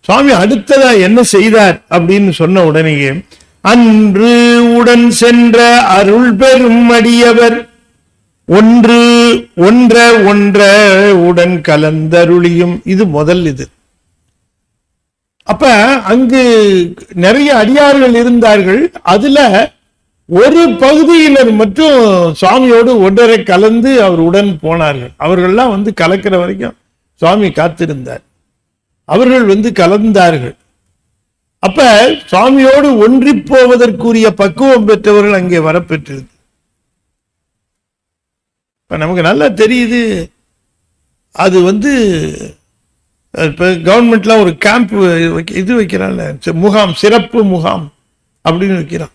சுவாமி அடுத்ததா என்ன செய்தார் அப்படின்னு சொன்ன உடனேயே, அன்று உடன் சென்ற அருள் பெரும் அடியவர் ஒன்று ஒன்ற உடன் கலந்தருளியும். இது முதல். இது அப்ப அங்கு நிறைய அடியார்கள் இருந்தார்கள். அதுல ஒரு பகுதியினர் மட்டும் சுவாமியோடு ஒன்றரை கலந்து அவர் உடன் போனார்கள். அவர்கள்லாம் கலக்கிற வரைக்கும் சுவாமி காத்திருந்தார். அவர்கள் கலந்தார்கள். அப்ப சுவாமியோடு ஒன்றி போவதற்குரிய பக்குவம் பெற்றவர்கள் அங்கே வரப்பெற்றிருக்கு. நமக்கு நல்லா தெரியுது. அது இப்ப கவர்மெண்ட்லாம் ஒரு கேம்ப் இது வைக்கிறான்ல, முகாம், சிறப்பு முகாம் அப்படின்னு வைக்கிறான்.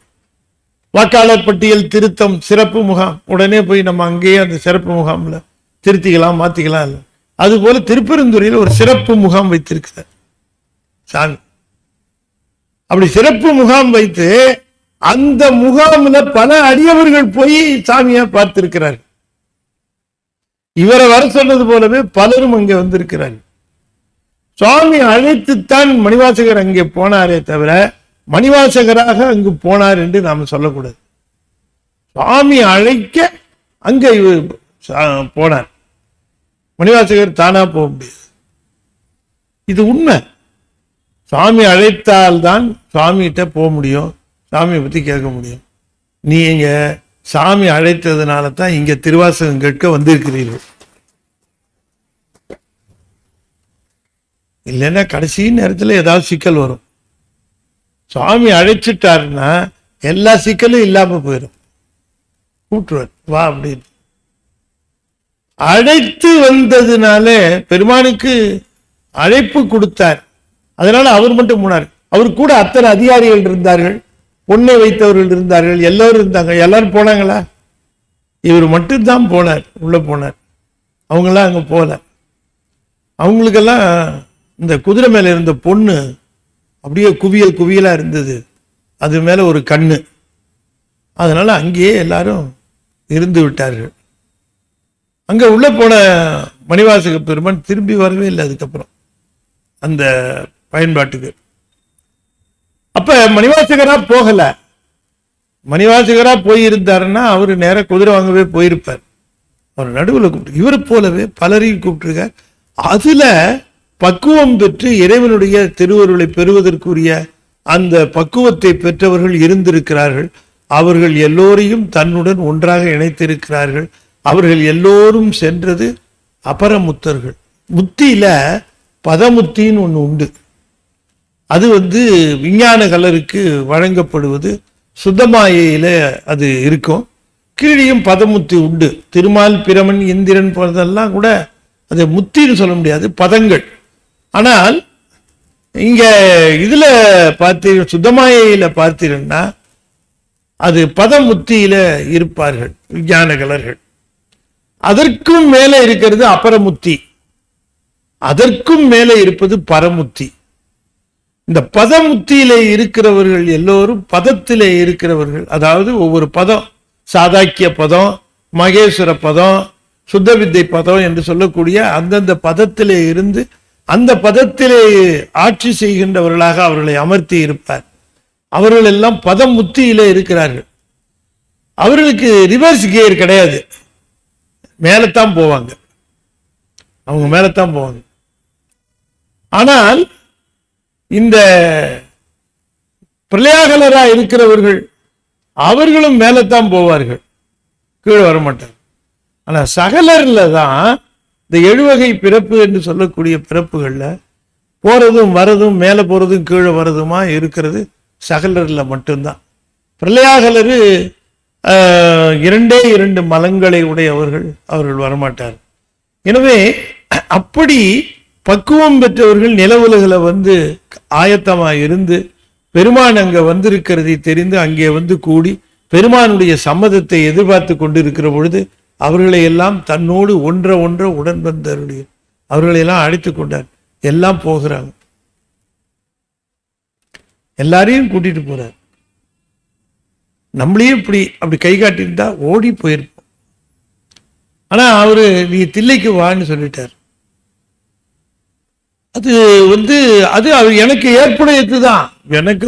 வாக்காளர் பட்டியல் திருத்தம் சிறப்பு முகாம். உடனே போய் நம்ம அங்கேயே அந்த சிறப்பு முகாம்ல திருத்திக்கலாம், மாத்திக்கலாம். இல்லை, அது போல திருப்பெருந்துறையில் ஒரு சிறப்பு முகாம் வைத்திருக்கிறார் சாமி. அப்படி சிறப்பு முகாம் வைத்து அந்த முகாம்ல பல அடியவர்கள் போய் சாமியா பார்த்திருக்கிறார்கள். இவரை வர சொன்னது போலவே பலரும் அங்கே வந்திருக்கிறார்கள். சுவாமி அழைத்துத்தான் மணிவாசகர் அங்கே போனாரே தவிர மணிவாசகராக அங்கு போனார் என்று நாம சொல்லக்கூடாது. சுவாமி அழைக்க அங்க போனார். மணிவாசகர் தானா போக முடியாது. இது உண்மை. சுவாமி அழைத்தால்தான் சுவாமிகிட்ட போக முடியும், சாமியை பத்தி கேட்க முடியும். நீங்க சாமி அழைத்ததுனால தான் இங்க திருவாசகம் கேட்க வந்திருக்கிறீர்கள். இல்லைன்னா கடைசி நேரத்தில் ஏதாவது சிக்கல் வரும். சுவாமி அழைச்சிட்டாருன்னா எல்லா சிக்கலும் இல்லாம போயிடும். கூட்டுவார், வா அப்படின்னு. அழைத்து வந்ததுனால பெருமானுக்கு அழைப்பு கொடுத்தார். அதனால அவர் மட்டும் போனார். அவர் கூட அத்தனை அதிகாரிகள் இருந்தார்கள், பொண்ணை வைத்தவர்கள் இருந்தார்கள், எல்லாரும் இருந்தாங்க. எல்லாரும் போனாங்களா? இவர் மட்டும்தான் போனார், உள்ள போனார். அவங்கெல்லாம் அங்க போல. அவங்களுக்கெல்லாம் இந்த குதிரை மேல இருந்த பொண்ணு அப்படியே குவியல் குவியலா இருந்தது. அது மேல ஒரு கண்ணு. அதனால அங்கேயே எல்லாரும் இருந்து விட்டார்கள். அங்க உள்ள போன மணிவாசக பெருமான் திரும்பி வரவே இல்லை அதுக்கப்புறம் அந்த பயன்பாட்டுக்கு. அப்ப மணிவாசகரா போகல. மணிவாசகரா போயிருந்தாருன்னா அவரு நேர குதிரை வாங்கவே போயிருப்பார். அவர் நடுவில் கூப்பிட்டு இவரை போலவே பலரையும் கூப்பிட்டுருக்கார். அதுல பக்குவம் பெற்று இறைவனுடைய திருவருளை பெறுவதற்குரிய அந்த பக்குவத்தை பெற்றவர்கள் இருந்திருக்கிறார்கள். அவர்கள் எல்லோரையும் தன்னுடன் ஒன்றாக இணைத்திருக்கிறார்கள். அவர்கள் எல்லோரும் சென்றது அபரமுத்தர்கள். முத்தியில பதமுத்தின்னு ஒண்ணு உண்டு. அது விஞ்ஞான கலருக்கு வழங்கப்படுவது. சுத்தமாயில அது இருக்கும். கீழியும் பதமுத்தி உண்டு. திருமால், பிரமன், இந்திரன் போன்றதெல்லாம் கூட அது முத்தின்னு சொல்ல முடியாது, பதங்கள். ஆனால் இங்க இதுல பார்த்தீங்க, சுத்தமாயில பார்த்தீங்கன்னா அது பதமுத்தியில இருப்பார்கள் விஞ்ஞான கலர்கள். அதற்கும் மேலே இருக்கிறது அபரமுத்தி, அதற்கும் மேலே இருப்பது பரமுத்தி. இந்த பதமுத்தியில இருக்கிறவர்கள் எல்லோரும் பதத்திலே இருக்கிறவர்கள். அதாவது ஒவ்வொரு பதம், சாதாக்கிய பதம், மகேஸ்வர பதம், சுத்த வித்தை பதம் என்று சொல்லக்கூடிய அந்தந்த பதத்திலே இருந்து அந்த பதத்திலே ஆட்சி செய்கின்றவர்களாக அவர்களை அமர்த்தி இருப்பார். அவர்கள் எல்லாம் பதமுத்தியிலே இருக்கிறார்கள். அவர்களுக்கு ரிவர்ஸ் கியர் கிடையாது, மேலத்தான் போவாங்க. அவங்க மேலத்தான் போவாங்க. ஆனால் இந்த பிரளயாகலரா இருக்கிறவர்கள் அவர்களும் மேலத்தான் போவார்கள், கீழே வரமாட்டார். ஆனா சகலர்ல தான் இந்த 7 வகை பிறப்பு என்று சொல்லக்கூடிய பிறப்புகள்ல போறதும் வரதும், மேல போறதும் கீழே வரதுமா இருக்கிறது சகலர்ல மட்டும்தான். பிரளயாகலரு 2 மலங்களை உடையவர்கள், அவர்கள் வரமாட்டார். எனவே அப்படி பக்குவம் பெற்றவர்கள் நில உலகில ஆயத்தமா இருந்து பெருமான் அங்க வந்திருக்கிறதை தெரிந்து அங்கே கூடி பெருமானுடைய சம்மதத்தை எதிர்பார்த்து கொண்டு இருக்கிற பொழுது அவர்களை எல்லாம் தன்னோடு ஒன்ற உடன் வந்தருடைய அவர்களை எல்லாம் அழைத்து கொண்டார். எல்லாம் போகிறாங்க, எல்லாரையும் கூட்டிட்டு போறார். நம்மளையும் அப்படி கை காட்டியிருந்தா ஓடி போயிருப்போம். ஆனா அவரு நீ தில்லைக்கு வான்னு சொல்லிட்டார். அது அது அவர் எனக்கு ஏற்புடையதுதான், எனக்கு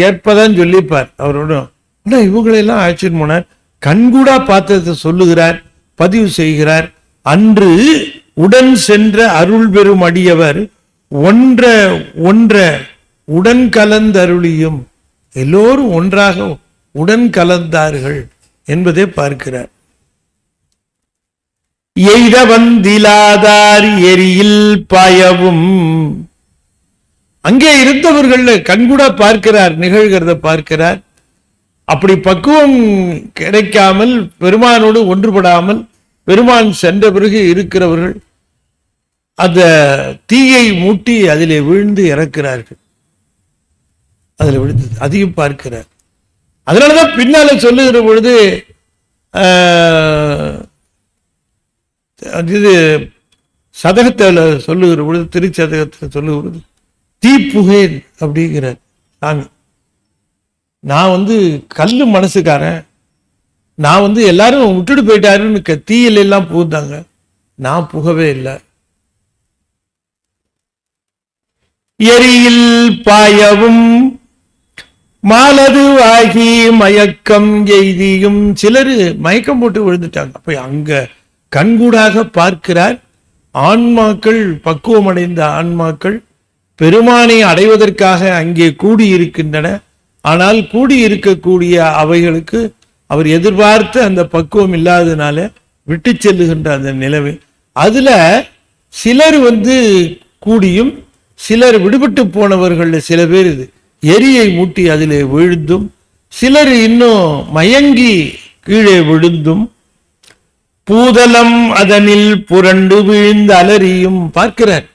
ஏற்பதான் சொல்லிப்பார் அவரோட. ஆனா இவங்களெல்லாம் அழைச்சிட்டு போனார். கண்கூடா பார்த்ததை சொல்லுகிறார், பதிவு செய்கிறார். அன்று உடன் சென்ற அருள் பெறும் அடியவர் ஒன்ற உடன் கலந்தருளியும், எல்லோரும் ஒன்றாக உடன் கலந்தார்கள் என்பதை பார்க்கிறார். எய்த வந்திலாதார் எரியில் பாயவும், அங்கே இருந்தவர்கள் கண்கூட பார்க்கிறார், நிகழ்கிறத பார்க்கிறார். அப்படி பக்குவம் கிடைக்காமல் பெருமானோடு ஒன்றுபடாமல் பெருமான் சென்ற பிறகு இருக்கிறவர்கள் அந்த தீயை மூட்டி அதிலே விழுந்து இறக்கிறார்கள். அதில் விழுந்தது அதையும் பார்க்கிறார். அதனாலதான் பின்னால சொல்லுகிற பொழுது இது சதகத்தில் சொல்லுகிற பொழுது, திருச்சதகத்தில் சொல்லுகிற பொழுது தீப்புகேன் அப்படிங்கிறார் சாமி. நான் கல்லு மனசுக்காரன், நான் எல்லாரும் விட்டுட்டு போயிட்டாருன்னு தீயில எல்லாம் புகுந்தாங்க, நான் புகவே இல்லை. எரியில் பாயவும் மாலது ஆகி மயக்கம் எய்தியும், சிலர் மயக்கம் போட்டு விழுந்துட்டாங்க. அப்ப அங்க கண்கூடாக பார்க்கிறார். ஆன்மாக்கள், பக்குவமடைந்த ஆன்மாக்கள் பெருமானை அடைவதற்காக அங்கே கூடியிருக்கின்றன. ஆனால் கூடியிருக்கக்கூடிய அவைகளுக்கு அவர் எதிர்பார்த்த அந்த பக்குவம் இல்லாததுனால விட்டு செல்லுகின்ற அந்த நிலவு. அதுல சிலர் கூடியும் சிலர் விடுபட்டு போனவர்கள் சில பேர் எரியை மூட்டி அதிலே விழுந்தும், சிலர் இன்னும் மயங்கி கீழே விழுந்தும், பூதலம் அதனில் புரண்டு விழுந்து அலறியும் பார்க்கிறார்.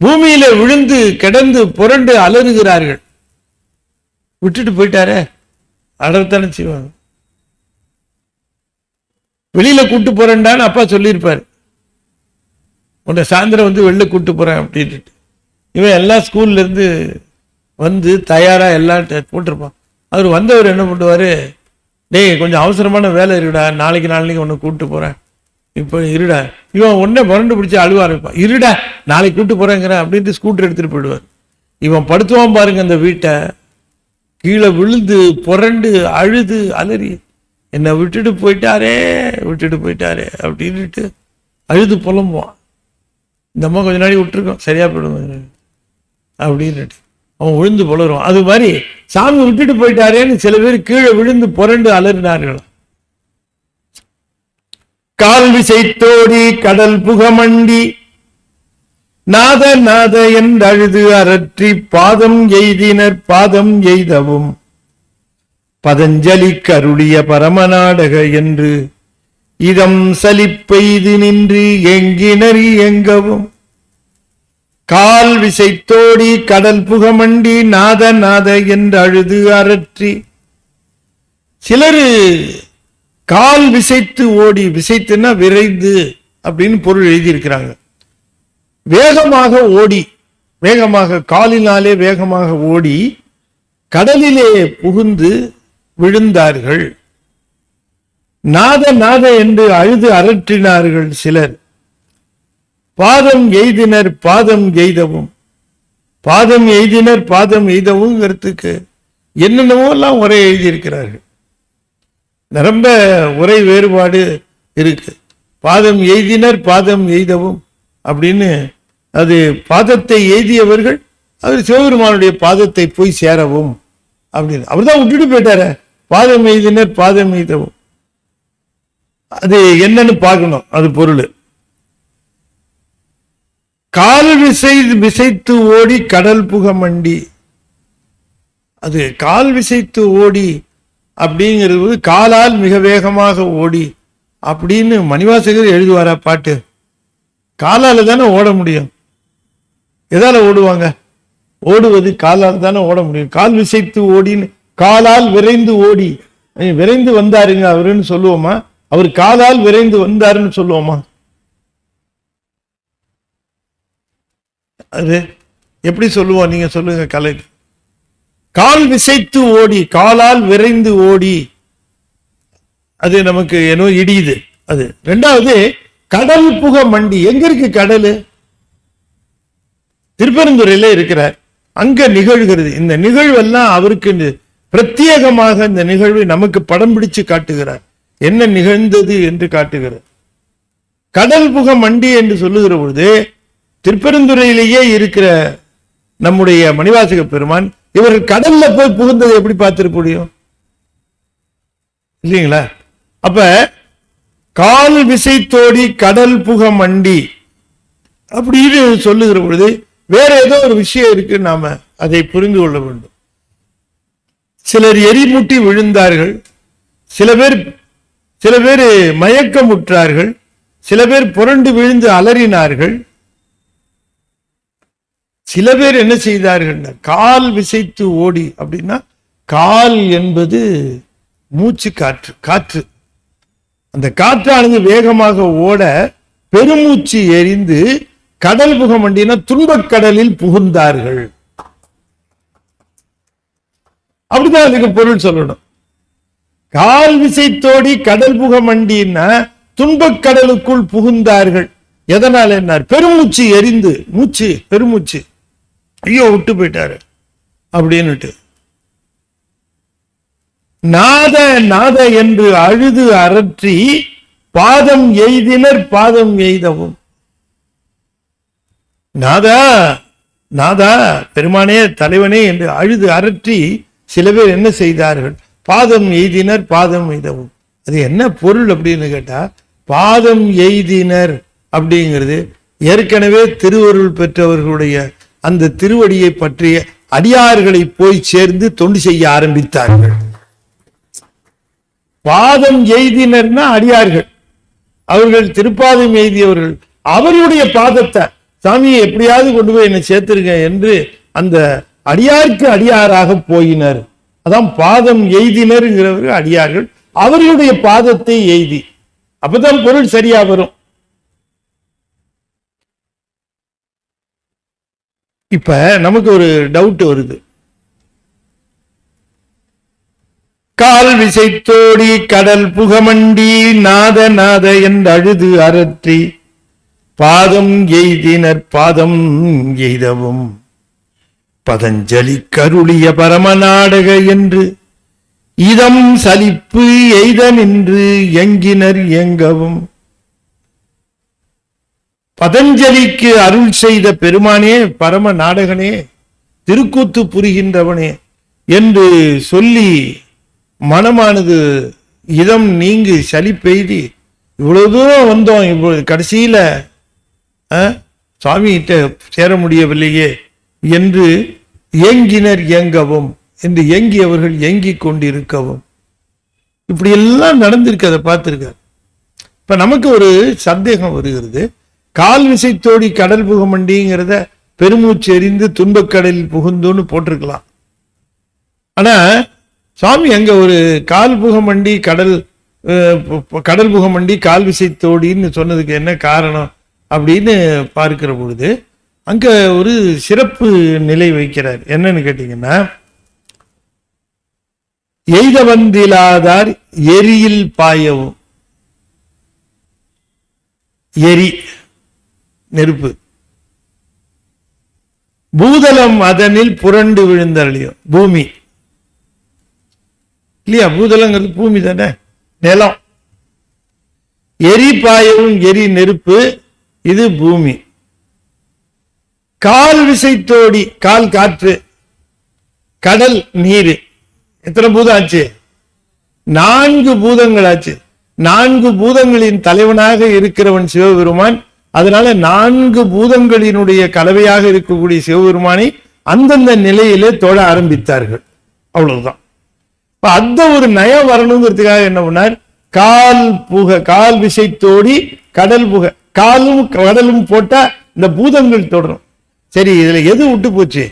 பூமியில விழுந்து கிடந்து புரண்டு அலறுகிறார்கள். விட்டுட்டு போயிட்டாரே, அடர்த்தானே செய்வாங்க. வெளியில கூட்டு போறேன்டான்னு அப்பா சொல்லியிருப்பாரு, உன்னை சாயந்தரம் வெளில கூட்டு போறேன் அப்படின்ட்டு. இவன் எல்லாம் ஸ்கூல்ல இருந்து தயாரா எல்லாம் போட்டிருப்பான். அவர் வந்தவர் என்ன பண்ணுவாரு, டேய் கொஞ்சம் அவசரமான வேலை இருக்குடா, நாளைக்கு உன்னை கூப்பிட்டு போறேன், இப்போ இருடா. இவன் உடனே முரண்டு பிடிச்சி அழுவ ஆரம்பிப்பான், இருடா நாளைக்கு கூப்பிட்டு போறேங்கிற அப்படின்ட்டு ஸ்கூட்டர் எடுத்துட்டு போயிடுவார். இவன் படுத்துவான் பாருங்க அந்த வீட்டை, கீழே விழுந்து புரண்டு அழுது அலறி, என்னை விட்டுட்டு போயிட்டாரே அப்படின்ட்டு அழுது புலம்புவான். இந்த அம்மா கொஞ்ச நாளைக்கு விட்டுருக்கோம், சரியா போயிடுவாங்க அப்படின்ட்டு அவன் விழுந்து புலருவான். அது மாதிரி சாமி விட்டுட்டு போயிட்டாரேன்னு சில பேர் கீழே விழுந்து புரண்டு அலறினார்கள். கால் விசைத்தோடி கடல் புகமண்டி நாத நாத என்றழுது அரற்றி பாதம் எய்தினர் பாதம் எய்தவும் பதஞ்சலி கருளிய பரமநாடக என்று இதம் சலிப்பெய்து நின்று எங்கினறி எங்கவும். கால் விசைத்தோடி கடல் புகமண்டி நாத நாத என்று அழுது அரற்றி, சிலரு கால் விசைத்து ஓடி, விசைத்துன்னா விரைந்து அப்படின்னு பொருள் எழுதியிருக்கிறாங்க. வேகமாக ஓடி, வேகமாக காலினாலே வேகமாக ஓடி கடலிலே புகுந்து விழுந்தார்கள். நாத நாத என்று அழுது அரற்றினார்கள் சிலர். பாதம் எய்தினர் பாதம் எய்தவும், பாதம் எய்தினர் பாதம் எய்தவும்ங்கிறதுக்கு என்னென்னவோ எல்லாம் உரை எழுதியிருக்கிறார்கள். ரொம்ப உரை வேறுபாடு இருக்கு. பாதம் எய்தினர் பாதம் எய்தவும் அப்படின்னு, அது பாதத்தை எய்தியவர்கள் அவர் சிவபெருமானுடைய பாதத்தை போய் சேரவும் அப்படின்னு. அவர் தான் விட்டுட்டு போயிட்டார. பாதம் எய்தினர் பாதம் எய்தவும், அது என்னன்னு பார்க்கணும். அது பொருள். கால் விசைத்து ஓடி கடல் புகமண்டி, அது கால் விசைத்து ஓடி அப்படிங்கிறது காலால் மிக வேகமாக ஓடி அப்படின்னு மணிவாசகர் எழுதுவாரா பாட்டு. காலால தானே ஓட முடியும், எதால ஓடுவாங்க? ஓடுவது காலால் தானே ஓட முடியும். கால் விசைத்து ஓடின்னு காலால் விரைந்து ஓடி விரைந்து வந்தாருங்க அவருன்னு சொல்லுவோமா? அவர் காலால் விரைந்து வந்தாருன்னு சொல்லுவோமா? அது எப்படி சொல்லுவோம்? நீங்க சொல்லுங்க. கலை கால் விசைத்து ஓடி, காலால் விரைந்து ஓடி, அது நமக்கு ஏனோ இடியுது. அது ரெண்டாவது கடல் புக மண்டி. எங்க இருக்கு கடல்? திருப்பெருந்துறையில இருக்கிறார். அங்க நிகழ்கிறது. இந்த நிகழ்வெல்லாம் அவருக்கு பிரத்யேகமாக இந்த நிகழ்வை நமக்கு படம் பிடிச்சு காட்டுகிறார். என்ன நிகழ்ந்தது என்று காட்டுகிறார். கடல் புக மண்டி என்று சொல்லுகிற பொழுது திருப்பெருந்துறையிலேயே இருக்கிற நம்முடைய மணிவாசக பெருமான் இவர்கள் கடல்ல போய் புகுந்ததை எப்படி பார்த்திருக்க முடியும்? இல்லைங்களா? அப்ப கால் விசைத்தோடி கடல் புக மண்டி அப்படின்னு சொல்லுகிற பொழுது வேற ஏதோ ஒரு விஷயம் இருக்கு. நாம அதை புரிந்து கொள்ள வேண்டும். சிலர் எரிமுட்டி விழுந்தார்கள், சில பேர் மயக்கமுற்றார்கள், சில பேர் புரண்டு விழுந்து அலறினார்கள், சில பேர் என்ன செய்தார்கள்? கால் விசைத்து ஓடி. அப்படின்னா கால் என்பது மூச்சு காற்று. காற்று அந்த காற்றானது வேகமாக ஓட பெருமூச்சு எரிந்து கடல் புக மண்டினா துன்பக் கடலில் புகுந்தார்கள். அப்படிதான் அதுக்கு பொருள் சொல்லணும். கால் விசைத்தோடி கடல் புக மண்டின்னா துன்பக் கடலுக்குள் புகுந்தார்கள். எதனால? என்ன? பெருமூச்சு எரிந்து, மூச்சு பெருமூச்சு, ஐயோ விட்டு போயிட்டாரு அப்படின்னுட்டு. நாத நாத என்று அழுது அரற்றி பாதம் எய்தினர் பாதம் எய்தவும். நாதா நாதா பெருமானே தலைவனே என்று அழுது அரற்றி சில பேர் என்ன செய்தார்கள்? பாதம் எய்தினர் பாதம் எய்தவும். அது என்ன பொருள் அப்படின்னு கேட்டா, பாதம் எய்தினர் அப்படிங்கிறது ஏற்கனவே திருவருள் பெற்றவர்களுடைய அந்த திருவடியை பற்றிய அடியார்களை போய் சேர்ந்து தொண்டு செய்ய ஆரம்பித்தார்கள். பாதம் எய்தினர்னா அடியார்கள், அவர்கள் திருப்பாதம் எய்தியவர்கள். அவருடைய பாதத்தை சாமியை எப்படியாவது கொண்டு போய் என்னை சேர்த்திருங்க என்று அந்த அடியாருக்கு அடியாராக போயினர். அதான் பாதம் எய்தினர்ங்கிறவர்கள் அடியார்கள், அவர்களுடைய பாதத்தை எய்தி. அப்பதான் பொருள் சரியா வரும். இப்ப நமக்கு ஒரு டவுட் வருது. கால் விசைத்தோடி கடல் புகமண்டி நாத நாத என்று அழுது அரற்றி பாதம் எய்தினர் பாதம் எய்தவும் பதஞ்சலி கருளிய பரமநாடக என்று இதம் சலிப்பு எய்த நின்று எங்கினர் எங்கவும். பதஞ்சலிக்கு அருள் செய்த பெருமானே, பரம நாடகனே, திருக்கூத்து புரிகின்றவனே என்று சொல்லி மனமானது இதம் நீங்கு சலிப்பெய்தி இவ்வளவு தூரம் வந்தோம், இவ்வளவு கடைசியில சுவாமிகிட்ட சேர முடியவில்லையே என்று ஏங்கினர் ஏங்கவும் என்று ஏங்கியவர்கள் ஏங்கிக் கொண்டிருக்கவும். இப்படி எல்லாம் நடந்திருக்கு. அதை பார்த்திருக்கார். இப்ப நமக்கு ஒரு சந்தேகம் வருகிறது. கால் விசைத்தோடி கடல் புகமண்டிங்கிறத பெருமூச்சு எறிந்து துன்பக்கடலில் புகுந்துன்னு போட்டிருக்கலாம். ஆனா சுவாமி அங்க ஒரு கால் புகமண்டி கடல் புகமண்டி கால் விசைத்தோடின்னு சொன்னதுக்கு என்ன காரணம் அப்படின்னு பார்க்கிற பொழுது அங்க ஒரு சிறப்பு நிலை வைக்கிறார். என்னன்னு கேட்டீங்கன்னா, எய்த வந்திலாதார் எரியில் பாயவும். எரி நெருப்பு, பூதலம் அதனில் புரண்டு விழுந்தழியும். பூமி இல்லையா? பூதலங்கிறது பூமி தானே, நிலம். எரி பாயவும், எரி நெருப்பு, இது பூமி. கால் விசைத்தோடி, கால் காற்று, கடல் நீர். எத்தனை பூதம் ஆச்சு? 4 பூதங்கள் ஆச்சு. 4 பூதங்களின் தலைவனாக இருக்கிறவன் சிவபெருமான். அதனால 4 பூதங்களினுடைய கலவையாக இருக்கக்கூடிய சிவபெருமானை அந்தந்த நிலையிலே தொழ ஆரம்பித்தார்கள். அவ்வளவுதான். அந்த ஒரு நயம் வரணுங்கிறதுக்காக என்ன பண்ணார்? கால் விசைத்தோடி கடல் புக, காலும் கடலும் போட்டா இந்த பூதங்கள் தொடரும். சரி, இதுல எது விட்டு போச்சு?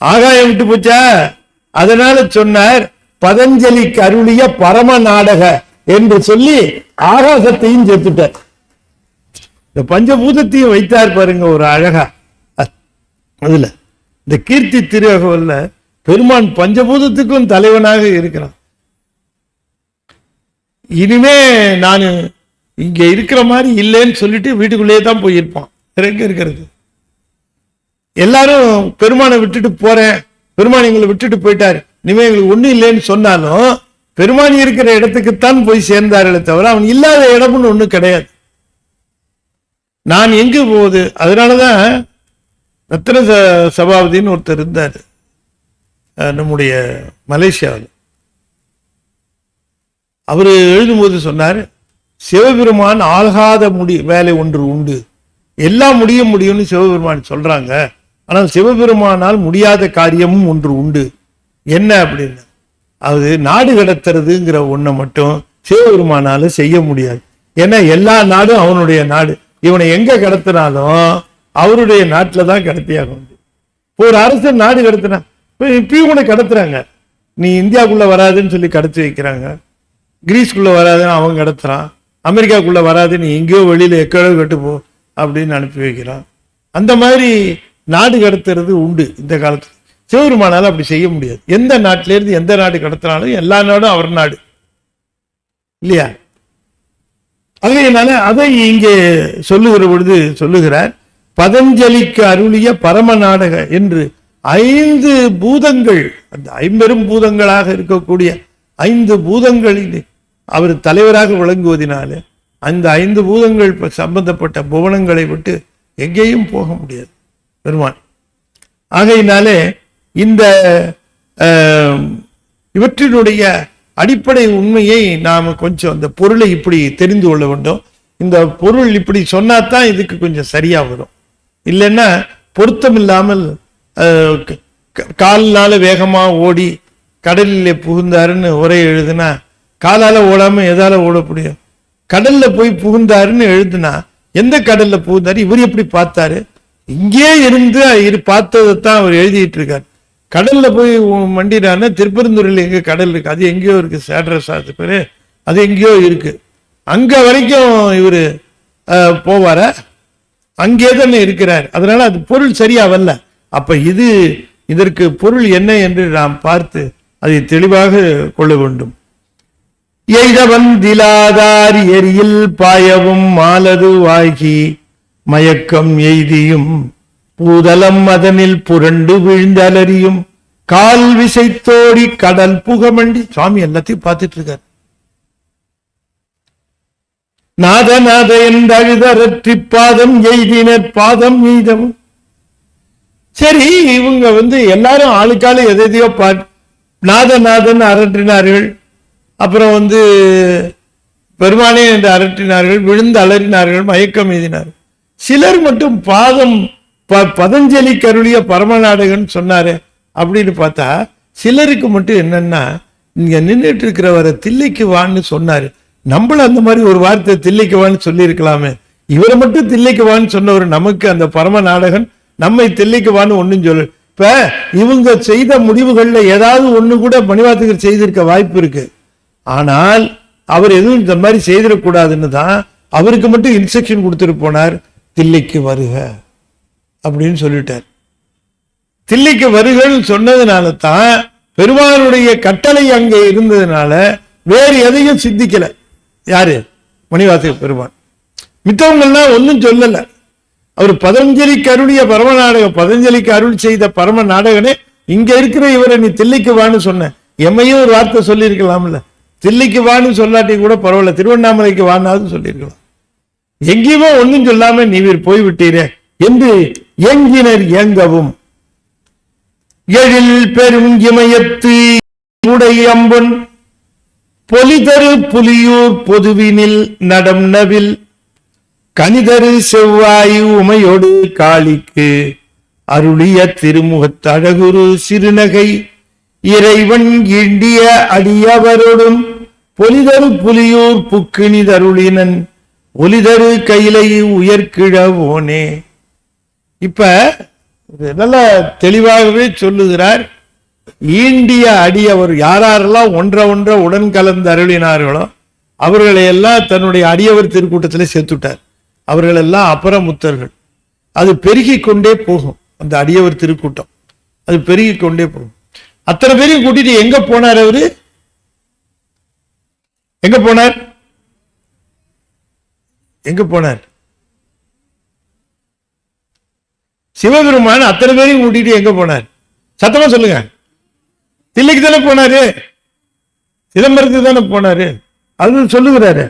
ஆகாயம் விட்டு போச்சா? அதனால சொன்னார் பதஞ்சலிக்கு அருளிய பரம நாடக என்று சொல்லி ஆகாசத்தையும் சேர்த்துட்டார். இந்த பஞ்சபூதத்தையும் வைத்தார் பாருங்க ஒரு அழகா. அதுல இந்த கீர்த்தி திருவகவல்ல பெருமான் பஞ்சபூதத்துக்கும் தலைவனாக இருக்கிறான். இனிமே நான் இங்க இருக்கிற மாதிரி இல்லைன்னு சொல்லிட்டு வீட்டுக்குள்ளேயே தான் போயிருப்பான். எங்க இருக்கிறது? எல்லாரும் பெருமானை விட்டுட்டு போறேன், பெருமான் எங்களை விட்டுட்டு போயிட்டாரு, இனிமே எங்களுக்கு ஒண்ணும் இல்லைன்னு சொன்னாலும் பெருமான் இருக்கிற இடத்துக்குத்தான் போய் சேர்ந்தார்களே தவிர அவன் இல்லாத இடம்னு ஒண்ணும் கிடையாது. நான் எங்கு போகுது? அதனாலதான் ரத்ன சபாபதினு ஒருத்தர் இருந்தார் நம்முடைய மலேசியாவில். அவரு எழுதும்போது சொன்னார், சிவபெருமான் ஆகாத வேலை ஒன்று உண்டு, எல்லாம் முடியும்னு சிவபெருமான் சொல்றாங்க, ஆனால் சிவபெருமானால் முடியாத காரியமும் ஒன்று உண்டு. என்ன அப்படின்னு, அது நாடு கடத்துறதுங்கிற ஒன்றை மட்டும் சிவபெருமானால செய்ய முடியாது. ஏன்னா எல்லா நாடும் அவனுடைய நாடு. இவனை எங்க கடத்தினாலும் அவருடைய நாட்டில தான் கடத்தியாகும். ஒரு அரசன் நாடு கடத்தினா இப்பயும் கூட கடத்துறாங்க. நீ இந்தியாவுக்குள்ள வராதுன்னு சொல்லி கடத்தி வைக்கிறாங்க. கிரீஸ்குள்ள வராதுன்னு அவன் கடத்துறான். அமெரிக்காக்குள்ள வராது, நீ எங்கேயோ வெளியில எக்கடோ கட்டுப்போ அப்படின்னு அனுப்பி வைக்கிறான். அந்த மாதிரி நாடு கடத்துறது உண்டு இந்த காலத்துல. சிவபெருமானால அப்படி செய்ய முடியாது. எந்த நாட்டில இருந்து எந்த நாடு கடத்தினாலும் எல்லா நாடும் அவர் நாடு இல்லையா? அதனால அதை இங்கே சொல்லுகிற பொழுது சொல்லுகிறார், பதஞ்சலிக்கு அருளிய பரம நாடக என்று 5 பூதங்கள், அந்த 50 பூதங்களாக இருக்கக்கூடிய 5 பூதங்களில் அவர் தலைவராக விளங்குவதனால அந்த 5 பூதங்கள் சம்பந்தப்பட்ட புவனங்களை விட்டு எங்கேயும் போக முடியாது பெருமான். ஆகையினாலே இந்த இவற்றினுடைய அடிப்படை உண்மையை நாம் கொஞ்சம் அந்த பொருளை இப்படி தெரிந்து கொள்ள வேண்டும். இந்த பொருள் இப்படி சொன்னாதான் இதுக்கு கொஞ்சம் சரியா வரும். இல்லைன்னா பொருத்தம் இல்லாமல் கால்னால வேகமா ஓடி கடலில் புகுந்தாருன்னு உரை எழுதுனா காலால ஓடாம எதால ஓட முடியும்? கடல்ல போய் புகுந்தாருன்னு எழுதுனா எந்த கடல்ல புகுந்தாரு, இவர் எப்படி பார்த்தாரு? இங்கே இருந்து பார்த்ததைத்தான் அவர் எழுதிட்டு இருக்காரு. கடல்ல போய் மண்டினான்னா திருப்பெருந்துறையில் எங்க கடல் இருக்கு, அது எங்கேயோ இருக்கு, சேட்ரஸாத்து பேரு, அது எங்கேயோ இருக்கு. அங்க வரைக்கும் இவரு போவார, அங்கே தானே இருக்கிறார். அதனால அது பொருள் சரியா வரல. அப்ப இதற்கு பொருள் என்ன என்று நாம் பார்த்து அதை தெளிவாக கொள்ள வேண்டும். எய்தவந்திலாதார் எரியில் பாயவும் மாலது வாகி மயக்கம் எய்தியும் பூதலம் அதனில் புரண்டு விழுந்தலறியும் கால் விசைத்தோடி கடல் புகமண்டி. சுவாமி எல்லாத்தையும் பார்த்துட்டு இருக்கார். நாத என்றழுதரற்றி பாதம் எய்தினர் பாதம் எய்தவும். சரி, இவங்க எல்லாரும் ஆளுக்கால எதையோ நாதன் அரற்றினார்கள், அப்புறம் பெருமானே என்று அரற்றினார்கள், விழுந்து அலறினார்கள், மயக்கம் எய்தினார்கள். சிலர் மட்டும் பாதம் பதஞ்சலி கருளிய பரம நாடகன்னு சொன்னாரு அப்படின்னு பார்த்தா, சிலருக்கு மட்டும் என்னன்னா, இங்க நின்றுட்டு இருக்கிறவரை தில்லைக்கு வான்னு சொன்னாரு. நம்மளும் அந்த மாதிரி ஒரு வார்த்தை தில்லைக்கு வான்னு சொல்லி இருக்கலாமே. இவரை மட்டும் தில்லைக்கு வான்னு சொன்னவர் நமக்கு அந்த பரம நாடகன் நம்மை தில்லைக்கு வான்னு ஒன்னும் சொல்லு. இப்ப இவங்க செய்த முடிவுகள்ல ஏதாவது ஒண்ணு கூட மணிவாசகர் செய்திருக்க வாய்ப்பு இருக்கு. ஆனால் அவர் எதுவும் இந்த மாதிரி செய்திடக்கூடாதுன்னு தான் அவருக்கு மட்டும் இன்ஸ்ட்ரக்ஷன் கொடுத்துட்டு போனார், தில்லைக்கு வருக அப்படின்னு சொல்லிட்டார். தில்லைக்கு வருகன்னு சொன்னதுனால தான் பெருமானுடைய கட்டளை அங்கே இருந்ததுனால வேறு எதையும் சிந்திக்கல. யாரு? மணிவாசக பெருமான். மித்தவங்கள்லாம் ஒன்னும் சொல்லல. அவர் பதஞ்சலிக்கு அருளிய பரம நாடகம், பதஞ்சலிக்கு அருள் செய்த பரம நாடகனே இங்க இருக்கிற இவரை நீ தில்லைக்கு வான்னு சொன்ன, எம்மையும் ஒரு வார்த்தை சொல்லி இருக்கலாம்ல. தில்லைக்கு வான்னு சொல்லாட்டி கூட பரவாயில்ல, திருவண்ணாமலைக்கு வானாவது சொல்லியிருக்கலாம். எங்கேயுமே ஒன்னும் சொல்லாம நீர் போய்விட்டீரே என்று ஏங்கினர் ஏங்கவும். எழில் பெரும் இமயத்து உடை அம்பன் பொலிதரு புலியூர் பொதுவினில் நடம் நவில் கனிதரு செவ்வாயு உமையோடு காளிக்கு அருளிய திருமுகத்தழகுரு சிறுநகை இறைவன் ஈண்டிய அடியவரோடும் பொலிதரு புலியூர் புக்கினி தருளினன் ஒலிதரு கைலை உயர்கிழவோனே. இப்ப நல்ல தெளிவாகவே சொல்லுகிறார். ஈண்டிய அடியவர் யாரெல்லாம் ஒன்றை உடன் கலந்து அருளினார்களோ அவர்களை எல்லாம் தன்னுடைய அடியவர் திருக்கூட்டத்தில் சேர்த்துட்டார். அவர்கள் எல்லாம் அபரமுத்தர்கள். அது பெருகி கொண்டே போகும். அந்த அடியவர் திருக்கூட்டம் அது பெருகி கொண்டே போகும். அத்தனை பேரையும் கூட்டிட்டு எங்க போனார்? அவரு எங்க போனார்? எங்க போனார்? சிவபெருமான் அத்தனை பேரையும் கூட்டிட்டு எங்க போனார்? சத்தமா சொல்லுங்க. தில்லைக்கு தானே போனாரு, சிதம்பரத்துக்கு தானே போனாரு. அது சொல்லுகிறாரு,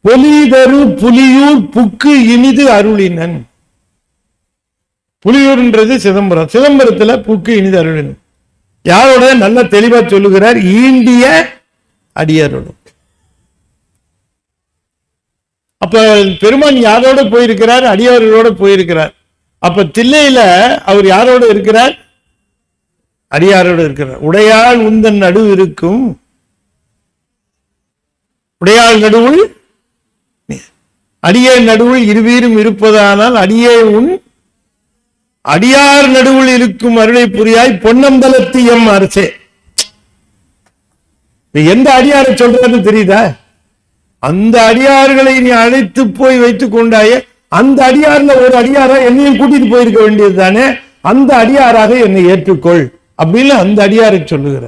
பொலிதரு புலியூர் புக்கு இனிது அருளினன். புலியூர்ன்றது சிதம்பரம், சிதம்பரத்துல புக்கு இனிது அருளினன். யாரோட நல்ல தெளிவா சொல்லுகிறார், ஈண்டிய அடியாரோட. அப்ப பெருமான் யாரோட போயிருக்கிறார்? அடியாரோட போயிருக்கிறார். அப்ப தில்லையில அவர் யாரோட இருக்கிறார்? அடியாரோடு இருக்கிறார். உடையாள் உந்தன் நடுவு இருக்கும், உடையாள் நடுவுள் அடியே நடுவுள் இருவீரும் இருப்பதானால் அடியே உன் அடியார் நடுவுள் இருக்கும் அருளை புரியாய் பொன்னம்பலத்து எம் அரசே. எந்த அடியாரை சொல்றது தெரியுதா? அந்த அடியார்களை நீ அழைத்து போய் வைத்துக் கொண்டாயே, அந்த அடியார்ல ஒரு அடியாரா என்னையும் கூட்டிட்டு போயிருக்க வேண்டியது தானே. அந்த அடியாராக என்னை ஏற்றுக்கொள் அப்படின்னு அந்த அடியாரை சொல்லுகிற.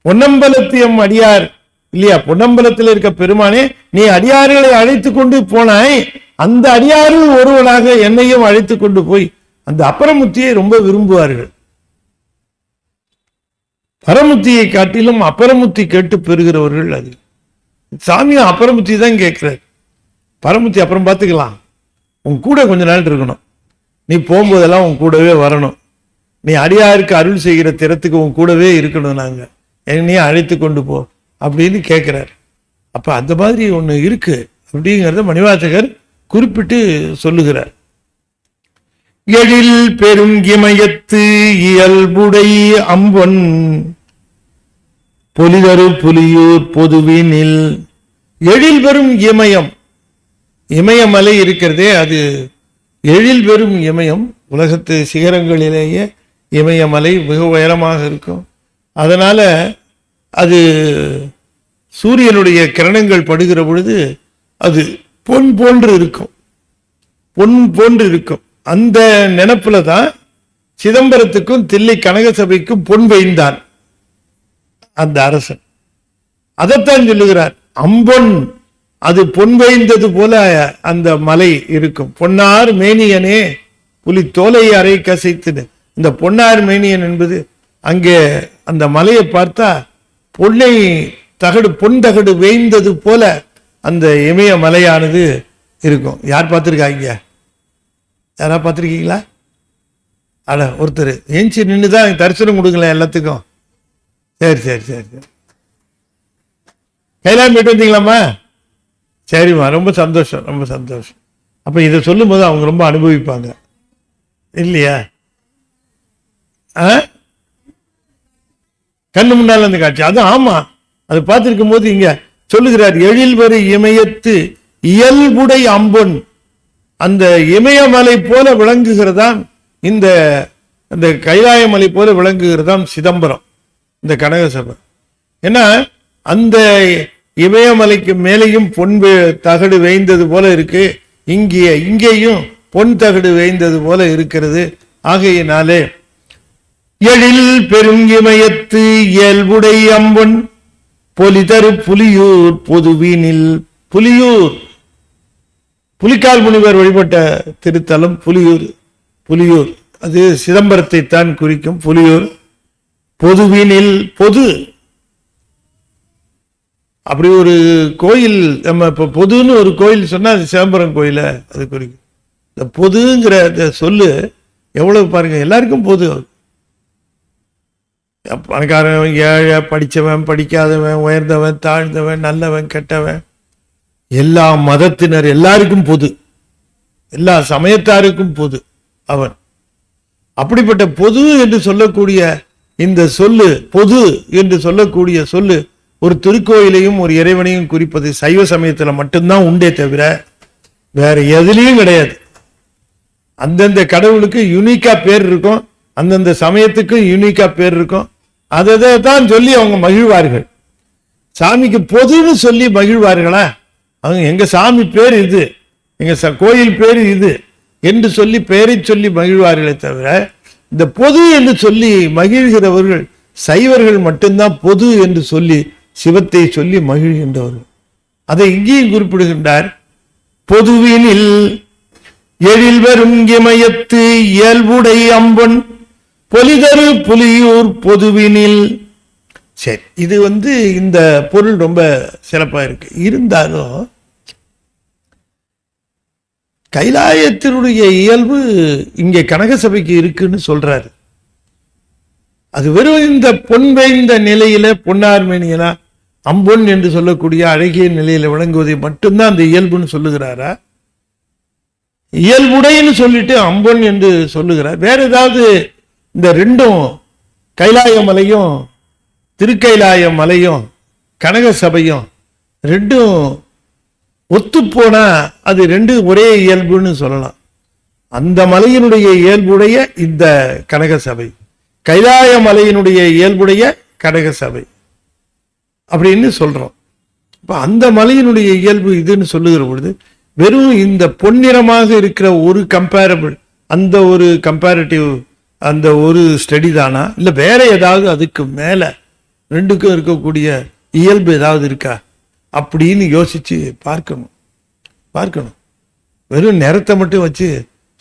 பொன்னம்பலத்தியம் அடியார் இல்லையா? பொன்னம்பலத்தில் இருக்க பெருமானே, நீ அடியார்களை அழைத்து கொண்டு போனாய், அந்த அடியாரில் ஒருவனாக என்னையும் அழைத்து கொண்டு போய். அந்த அபரமுத்தியை ரொம்ப விரும்புவார்கள். பரமுத்தியை காட்டிலும் அபரமுத்தி கேட்டு பெறுகிறவர்கள். அது சாமியும் அபரமுத்தி தான் கேட்கிறார். பரமுத்தி அப்புறம் பார்த்துக்கலாம், உன் கூட கொஞ்ச நாள் இருக்கணும், நீ போகும்போதெல்லாம் உன் கூடவே வரணும், நீ அடியாருக்கு அருள் செய்கிற திறத்துக்கு உன் கூடவே இருக்கணும், நாங்க என்னையும் அழைத்து கொண்டு போ அப்படின்னு கேட்கிறார். அப்ப அந்த மாதிரி ஒண்ணு இருக்கு அப்படிங்கிறத மணிவாசகர் குறிப்பிட்டு சொல்லுகிறார். எழில் பெரும் இமயத்து இயல்புடை அம்பொன் பொலிதரு புலியூர் பொதுவினில். எழில் பெரும் இமயம், இமயமலை இருக்கிறதே, அது எழில் பெரும் இமயம். உலகத்து சிகரங்களிலேயே இமயமலை மிக உயரமாக இருக்கும். அதனால அது சூரியனுடைய கிரணங்கள் படுகிற பொழுது அது பொன் போன்று இருக்கும், பொன் போன்று இருக்கும். அந்த நினைப்புல தான் சிதம்பரத்துக்கும் தில்லை கனக சபைக்கும் பொன் வைந்தான் அந்த அரசன். அதைத்தான் சொல்லுகிறார், அம்பொன் அது பொன் வைந்தது போல அந்த மலை இருக்கும். பொன்னார் மேனியனே புலி தோலை அறை கசைத்து. இந்த பொன்னார் மேனியன் என்பது அங்கே அந்த மலையை பார்த்தா பொன்னை தகடு, பொன் தகடு வேய்ந்தது போல அந்த இமய மலையானது இருக்கும். யார் பார்த்துருக்காங்க? யாரா பார்த்துருக்கீங்களா? அட ஒருத்தர் ஏஞ்சி நின்று தான் தரிசனம் கொடுக்கல எல்லாத்துக்கும். சரி சரி சரி சரி, கைலாயம் போயிட்டு வந்தீங்களாம்மா? சரிம்மா, ரொம்ப சந்தோஷம், ரொம்ப சந்தோஷம். அப்ப இதை சொல்லும் போது அவங்க ரொம்ப அனுபவிப்பாங்க இல்லையா? கண்ணு முன்னால அந்த காட்சி அது. ஆமா, அது பார்த்திருக்கும் போது இங்க சொல்லுகிறார், எழில் வரு இமயத்து இயல்புடை அம்பொன். அந்த இமயமலை போல விளங்குகிறதாம் இந்த கைலாய மலை போல விளங்குகிறதாம் சிதம்பரம், இந்த கனக சபை. ஏன்னா அந்த இமயமலைக்கு மேலேயும் பொன் தகடு வேய்ந்தது போல இருக்கு, இங்கேயும் பொன் தகடு வேய்ந்தது போல இருக்கிறது. ஆகையினாலே எழில் பெரும் இமயத்து இயல்புடை அம்பொன் பொலிதரு புலியூர் பொதுவினில். புலியூர் புலிக்கால் முனிவர் வழிபட்ட திருத்தலம் புலியூர். புலியூர் அது சிதம்பரத்தை தான் குறிக்கும். புலியூர் பொதுவினில், பொது அப்படி ஒரு கோயில். நம்ம இப்ப பொதுன்னு ஒரு கோயில் சொன்னா அது சிதம்பரம் கோயில அது குறிக்கும். இந்த பொதுங்கிற சொல்லு எவ்வளவு பாருங்க, எல்லாருக்கும் பொது. பணக்காரன், ஏழை, படித்தவன், படிக்காதவன், உயர்ந்தவன், தாழ்ந்தவன், நல்லவன், கெட்டவன், எல்லா மதத்தினர் எல்லாருக்கும் பொது, எல்லா சமயத்தாருக்கும் பொது அவன். அப்படிப்பட்ட பொது என்று சொல்லக்கூடிய இந்த சொல்லு, பொது என்று சொல்லக்கூடிய சொல்லு ஒரு திருக்கோயிலையும் ஒரு இறைவனையும் குறிப்பது சைவ சமயத்துல மட்டும்தான் உண்டே தவிர வேற எதுலையும் கிடையாது. அந்தந்த கடவுளுக்கு யூனிக்கா பேர் இருக்கும், அந்தந்த சமயத்துக்கும் யூனிக்கா பேர் இருக்கும். அதை தான் சொல்லி அவங்க மகிழ்வார்கள். சாமிக்கு பொதுன்னு சொல்லி மகிழ்வார்களா? அவங்க எங்க சாமி பேர் இது, எங்க கோயில் பேர் இது என்று சொல்லி பெயரை சொல்லி மகிழ்வார்களே தவிர, இந்த பொது என்று சொல்லி மகிழ்கிறவர்கள் சைவர்கள் மட்டும்தான். பொது என்று சொல்லி சிவத்தை சொல்லி மகிழ்கின்றவர்கள். அதை இங்கேயும் குறிப்பிடுகின்றார். பொதுவினில் எழில் வரும் இமயத்து இயல்புடை அம்பொன் பொலிதரு புலியூர் பொதுவினில். சரி, இது இந்த பொருள் ரொம்ப சிறப்பா இருக்கு. இருந்தாலும் கைலாயத்தினுடைய இயல்பு இங்கே கனக சபைக்கு இருக்குன்னு சொல்றாரு. அது வெறும் இந்த பொன் வேய்ந்த நிலையில, பொன்னார்மேனியனா அம்பொன் என்று சொல்லக்கூடிய அழகிய நிலையில விளங்குவதை மட்டும்தான் அந்த இயல்புன்னு சொல்லுகிறாரா? இயல்புடைன்னு சொல்லிட்டு அம்பொன் என்று சொல்லுகிறார். வேற ஏதாவது இந்த ரெண்டும், கைலாய மலையும் திருக்கைலாய மலையும் கனக சபையும் ரெண்டும் ஒத்து போனா அது ரெண்டும் ஒரே இயல்புன்னு சொல்லலாம். அந்த மலையினுடைய இயல்புடைய இந்த கனக சபை, கைலாய மலையினுடைய இயல்புடைய கனக சபை அப்படின்னு சொல்றோம். இப்ப அந்த மலையினுடைய இயல்பு இதுன்னு சொல்லுகிற பொழுது வெறும் இந்த பொன்னிறமாக இருக்கிற ஒரு கம்பேரபிள், அந்த ஒரு கம்பேரிட்டிவ், அந்த ஒரு ஸ்டடி தானா, இல்ல வேற ஏதாவது அதுக்கு மேல ரெண்டுக்கும் இருக்கக்கூடிய இயல்பு ஏதாவது இருக்கா அப்படின்னு யோசிச்சு பார்க்கணும். வெறும் நிறத்தை மட்டும் வச்சு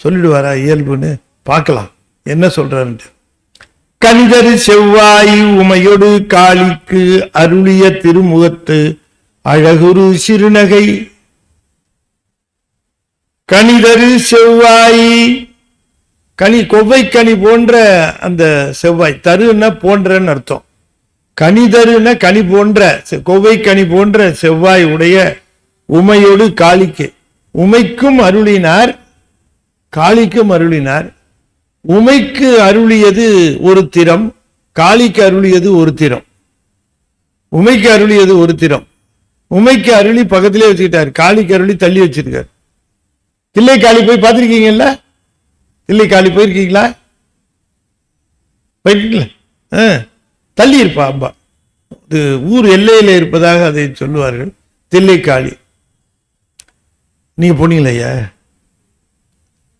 சொல்லிடுவாரா இயல்புன்னு? பார்க்கலாம் என்ன சொல்றாருன்ட்டு. கனிதரு செவ்வாய் உமையொடு காளிக்கு அருளிய திருமுகத்து அழகுரு சிறுநகை. கனிதரு செவ்வாய், கனி கொவ்வை கனி போன்ற அந்த செவ்வாய், தருன்னா போன்றன்னு அர்த்தம். கனிதருன்னா கனி போன்ற, கொவ்வை கனி போன்ற செவ்வாய் உடைய உமையோடு காளிக்கு, உமைக்கும் அருளினார் காளிக்கும் அருளினார். உமைக்கு அருளியது ஒரு திறம், காளிக்கு அருளியது ஒரு திறம். உமைக்கு அருளியது ஒரு திறம், உமைக்கு அருளி பக்கத்திலே வச்சுக்கிட்டார், காளிக்கு அருளி தள்ளி வச்சிருக்காரு. தில்லை காளி போய் பார்த்திருக்கீங்கல்ல? தில்லை காளி போயிருக்கீங்களா? போயிருக்கீங்களா? தள்ளி இருப்பா அம்பா. இது ஊர் எல்லையில இருப்பதாக அதை சொல்லுவார்கள், தில்லை காளி. நீங்க போனீங்களையா?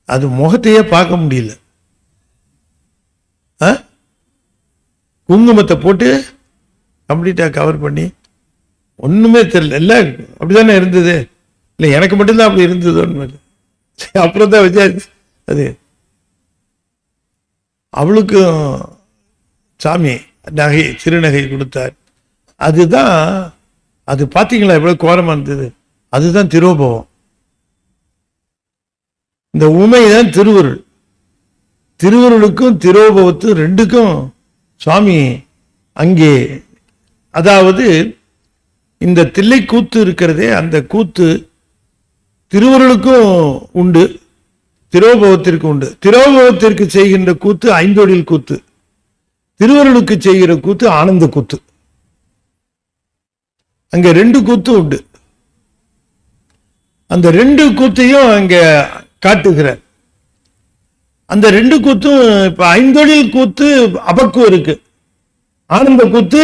அது முகத்தையே பார்க்க முடியல. குங்குமத்தை போட்டு கம்ப்ளீட்டா கவர் பண்ணி ஒண்ணுமே தெரியல. இல்ல அப்படித்தானே இருந்தது? இல்லை எனக்கு மட்டும்தான் அப்படி இருந்ததோன்னு அப்புறம் தான் விசாரிச்சு அது அவளுக்கும் சாமி நகை, சிறுநகை கொடுத்தார். அதுதான், அது பார்த்தீங்களா எவ்வளவு கோரமா இருந்தது? அதுதான் திரோபவம். இந்த உமைதான் திருவருள். திருவருளுக்கும் திரோபவத்து ரெண்டுக்கும் சுவாமி அங்கே, அதாவது இந்த தில்லை கூத்து இருக்கிறதே, அந்த கூத்து திருவருளுக்கும் உண்டு, திரோபவத்திற்கு உண்டு. திரோபவத்திற்கு செய்கின்ற கூத்து ஐந்தொழில் கூத்து, திருவருளுக்கு செய்கிற கூத்து ஆனந்த கூத்து. அங்க ரெண்டு கூத்து உண்டு. அந்த ரெண்டு கூத்தையும் அங்க காட்டுகிறார். அந்த ரெண்டு கூத்தும் இப்ப ஐந்தொழில் கூத்து அபக்குவம் இருக்கு, ஆனந்த கூத்து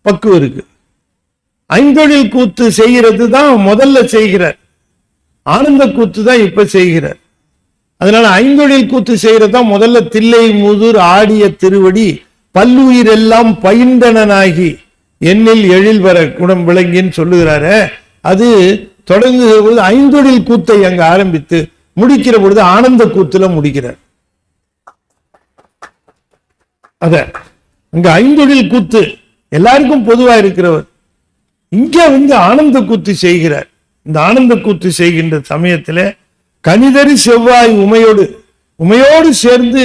பக்குவம் இருக்கு. ஐந்தொழில் கூத்து செய்கிறது தான் முதல்ல செய்கிறார், ஆனந்த கூத்து தான் இப்ப செய்கிறார். அதனால ஐந்தொழில் கூத்து செய்யறதுதான் முதல்ல. தில்லை முதுர் ஆடிய திருவடி பல்லுயிர் எல்லாம் பயின்றனாகி எண்ணில் எழில் வர குணம் விளங்கின்னு சொல்லுகிறாரு. அது தொடங்குகிற பொழுது ஐந்தொழில் கூத்தை அங்க ஆரம்பித்து முடிக்கிற பொழுது ஆனந்த கூத்துல முடிக்கிறார். அத அங்க ஐந்தொழில் கூத்து எல்லாருக்கும் பொதுவா இருக்கிறவர், இங்க ஆனந்த கூத்து செய்கிறார். இந்த ஆனந்த கூத்து செய்கின்ற சமயத்துல கனிதரி செவ்வாய் உமையோடு சேர்ந்து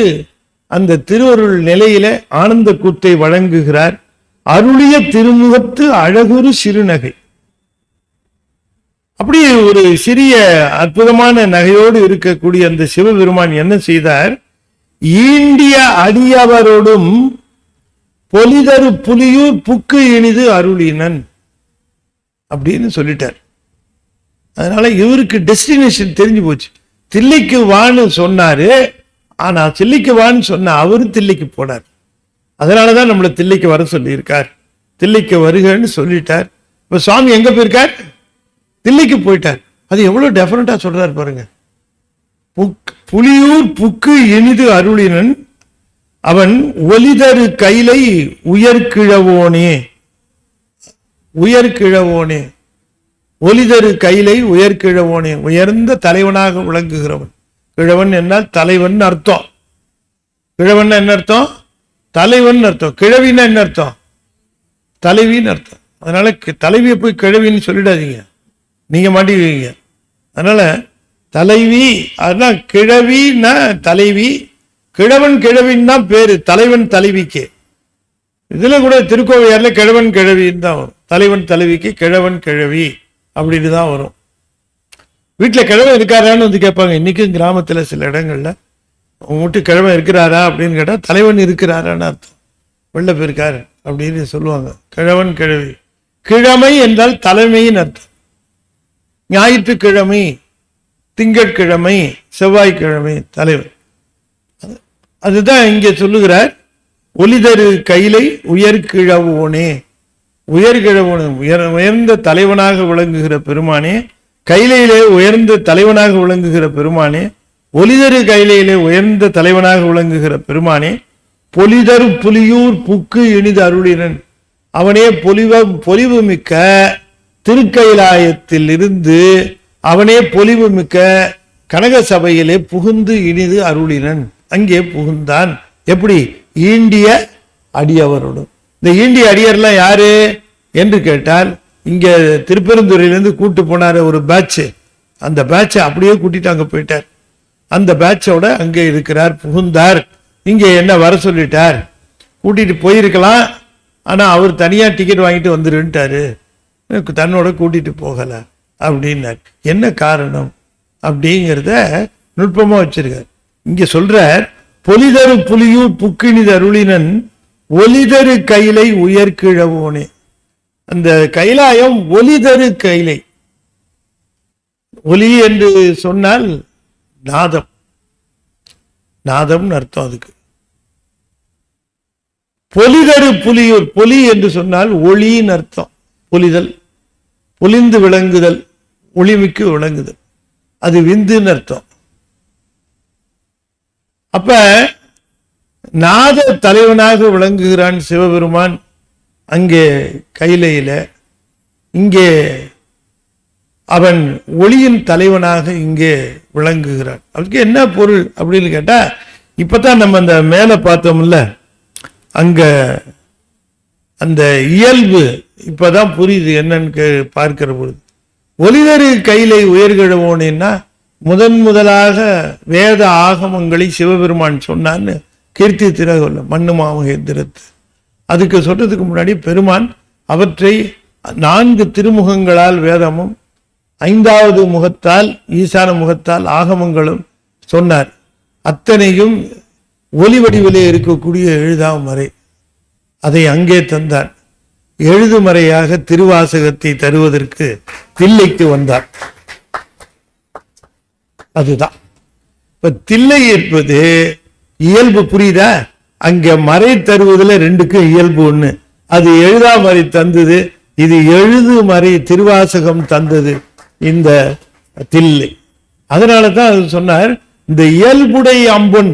அந்த திருவருள் நிலையில ஆனந்த கூத்தை வழங்குகிறார். அருளிய திருமுகத்து அழகுரு சிறுநகை. அப்படி ஒரு சிறிய அற்புதமான நகையோடு இருக்கக்கூடிய அந்த சிவபெருமான் என்ன செய்தார்? ஈண்டிய அடியவரோடும் பொலிதரு புலியூர் புக்கு இனிது அருளினன் அப்படின்னு சொல்லிட்டார். அதனால இவருக்கு டெஸ்டினேஷன் தெரிஞ்சு போச்சு. தில்லைக்கு வான்னு சொன்னாரு. ஆனா தில்லைக்கு வான்னு சொன்ன அவரு தில்லைக்கு போனார். அதனாலதான் நம்மள தில்லைக்கு வர சொல்லியிருக்கார். தில்லைக்கு வருகன்னு சொல்லிட்டார். இப்ப சுவாமி எங்க போயிருக்கார்? தில்லைக்கு போயிட்டார். அது எவ்வளவு டெஃபரண்டா சொல்றாரு பாருங்க. புலியூர் புக்கு இனிது அருளினன் அவன் ஒலிதரு கைலை உயர்கிழவோனே. உயர்கிழவோனே, ஒலிதரு கைலை உயர்கிழவோனே, உயர்ந்த தலைவனாக விளங்குகிறவன். கிழவன் என்றால் தலைவன் அர்த்தம். கிழவன் என்ன அர்த்தம்? தலைவன் அர்த்தம். கிழவின்னு என்ன அர்த்தம்? தலைவின்னு அர்த்தம். அதனால தலைவியை போய் கிழவின்னு சொல்லிடாதீங்க, நீங்க மாட்டிக்குவீங்க. அதனால தலைவி, அதுதான் கிழவின்னா தலைவி, கிழவன் கிழவின்னு தான் பேரு, தலைவன் தலைவிக்கு. இதுல கூட திருக்கோவையார்ல கிழவன் கிழவின்னு தான் வரும். தலைவன் தலைவிக்கு கிழவன் கிழவி அப்படின்னு தான் வரும். வீட்டுல கிழவன் இருக்காரான்னு வந்து கேட்பாங்க. இன்னைக்கும் கிராமத்துல சில இடங்கள்ல உங்க வீட்டு கிழவன் இருக்கிறாரா அப்படின்னு கேட்டா தலைவன் இருக்கிறாரான்னு அர்த்தம். வெளில போயிருக்காரு அப்படின்னு சொல்லுவாங்க. கிழவன் கிழவி. கிழமை என்றால் தலைமையின் அர்த்தம். ஞாயிற்றுக்கிழமை, திங்கட்கிழமை, செவ்வாய்க்கிழமை தலைவர். அதுதான் இங்கே சொல்லுகிறார். ஒலிதரு கைலை உயர்கிழவோனே. உயர்கிழவோனே, உயர்ந்த தலைவனாக விளங்குகிற பெருமானே. கைலையிலே உயர்ந்த தலைவனாக விளங்குகிற பெருமானே. ஒலிதரு கைலையிலே உயர்ந்த தலைவனாக விளங்குகிற பெருமானே. பொலிதரு புலியூர் புக்கு இனிது அருளினன் அவனே. பொலிவு மிக்க திருக்கைலாயத்தில் இருந்து அவனே பொலிவு மிக்க கனக சபையிலே புகுந்து இனிது அருளினன். அங்கே புகுந்தான். எப்படி? ஈண்டிய அடியவரோடு. இந்த ஈண்டிய அடியர்லாம் யாரு என்று கேட்டால், இங்க திருப்பெருந்துறையிலிருந்து கூட்டு போனார் ஒரு பேட்ச். அந்த பேட்சை அப்படியே கூட்டிட்டு அங்க போயிட்டார். அந்த பேட்சோட அங்கே இருக்கிறார், புகுந்தார். இங்க என்ன வர சொல்லிட்டார். கூட்டிட்டு போயிருக்கலாம், ஆனா அவர் தனியா டிக்கெட் வாங்கிட்டு வந்துருன்ட்டாரு, தன்னோட கூட்டிட்டு போகல அப்படின்னார். என்ன காரணம் அப்படிங்கிறத நுட்பமா வச்சிருக்கார். இங்க சொல்றார், பொலிதரு புலியூர் புக்கினிது அருளினன் ஒலிதரு கைலை உயர்கிழவோனே. அந்த கைலாயம் ஒலிதரு கைலை. ஒலி என்று சொன்னால் நாதம், நாதம்னு அர்த்தம் அதுக்கு. பொலிதரு புலியூர், பொலி என்று சொன்னால் ஒளின்னு அர்த்தம். பொலிதல், பொலிந்து விளங்குதல், ஒளிமிக்கு விளங்குதல், அது விந்துன்னு அர்த்தம். அப்ப நாத தலைவனாக விளங்குகிறான் சிவபெருமான் அங்கே கைலையில. இங்கே அவன் ஒளியின் தலைவனாக இங்கே விளங்குகிறான். அதுக்கு என்ன பொருள் அப்படின்னு கேட்டா, இப்பதான் நம்ம அந்த மேல பார்த்தோம்ல, அங்க அந்த இயல்பு இப்பதான் புரியுது என்னன்னு பார்க்கிற பொழுது. ஒலிதரு கைலை உயர்கிழவோனேன்னா முதலாக வேத ஆகமங்களை சிவபெருமான் சொன்னான்னு கீர்த்தி திரகல்ல மண்ணு மாமகேந்திரத்து. அதுக்கு சொல்றதுக்கு முன்னாடி பெருமான் அவற்றை 4 திருமுகங்களால் வேதமும் 5வது முகத்தால் ஈசான முகத்தால் ஆகமங்களும் சொன்னார். அத்தனையும் ஒலி வடிவிலே இருக்கக்கூடிய எழுதாமறை, அதை அங்கே தந்தார். எழுதுமறையாக திருவாசகத்தை தருவதற்கு தில்லைக்கு வந்தார். அதுதான் இப்ப தில்லை இருப்பது இயல்பு. புரியுதா? அங்க மறை தருவதில் 2க்கும் இயல்பு ஒண்ணு. அது எழுதாமறை தந்தது, இது எழுதுமறை திருவாசகம் தந்தது இந்த தில்லை. அதனாலதான் அது சொன்னார், இந்த இயல்புடை அம்பொன்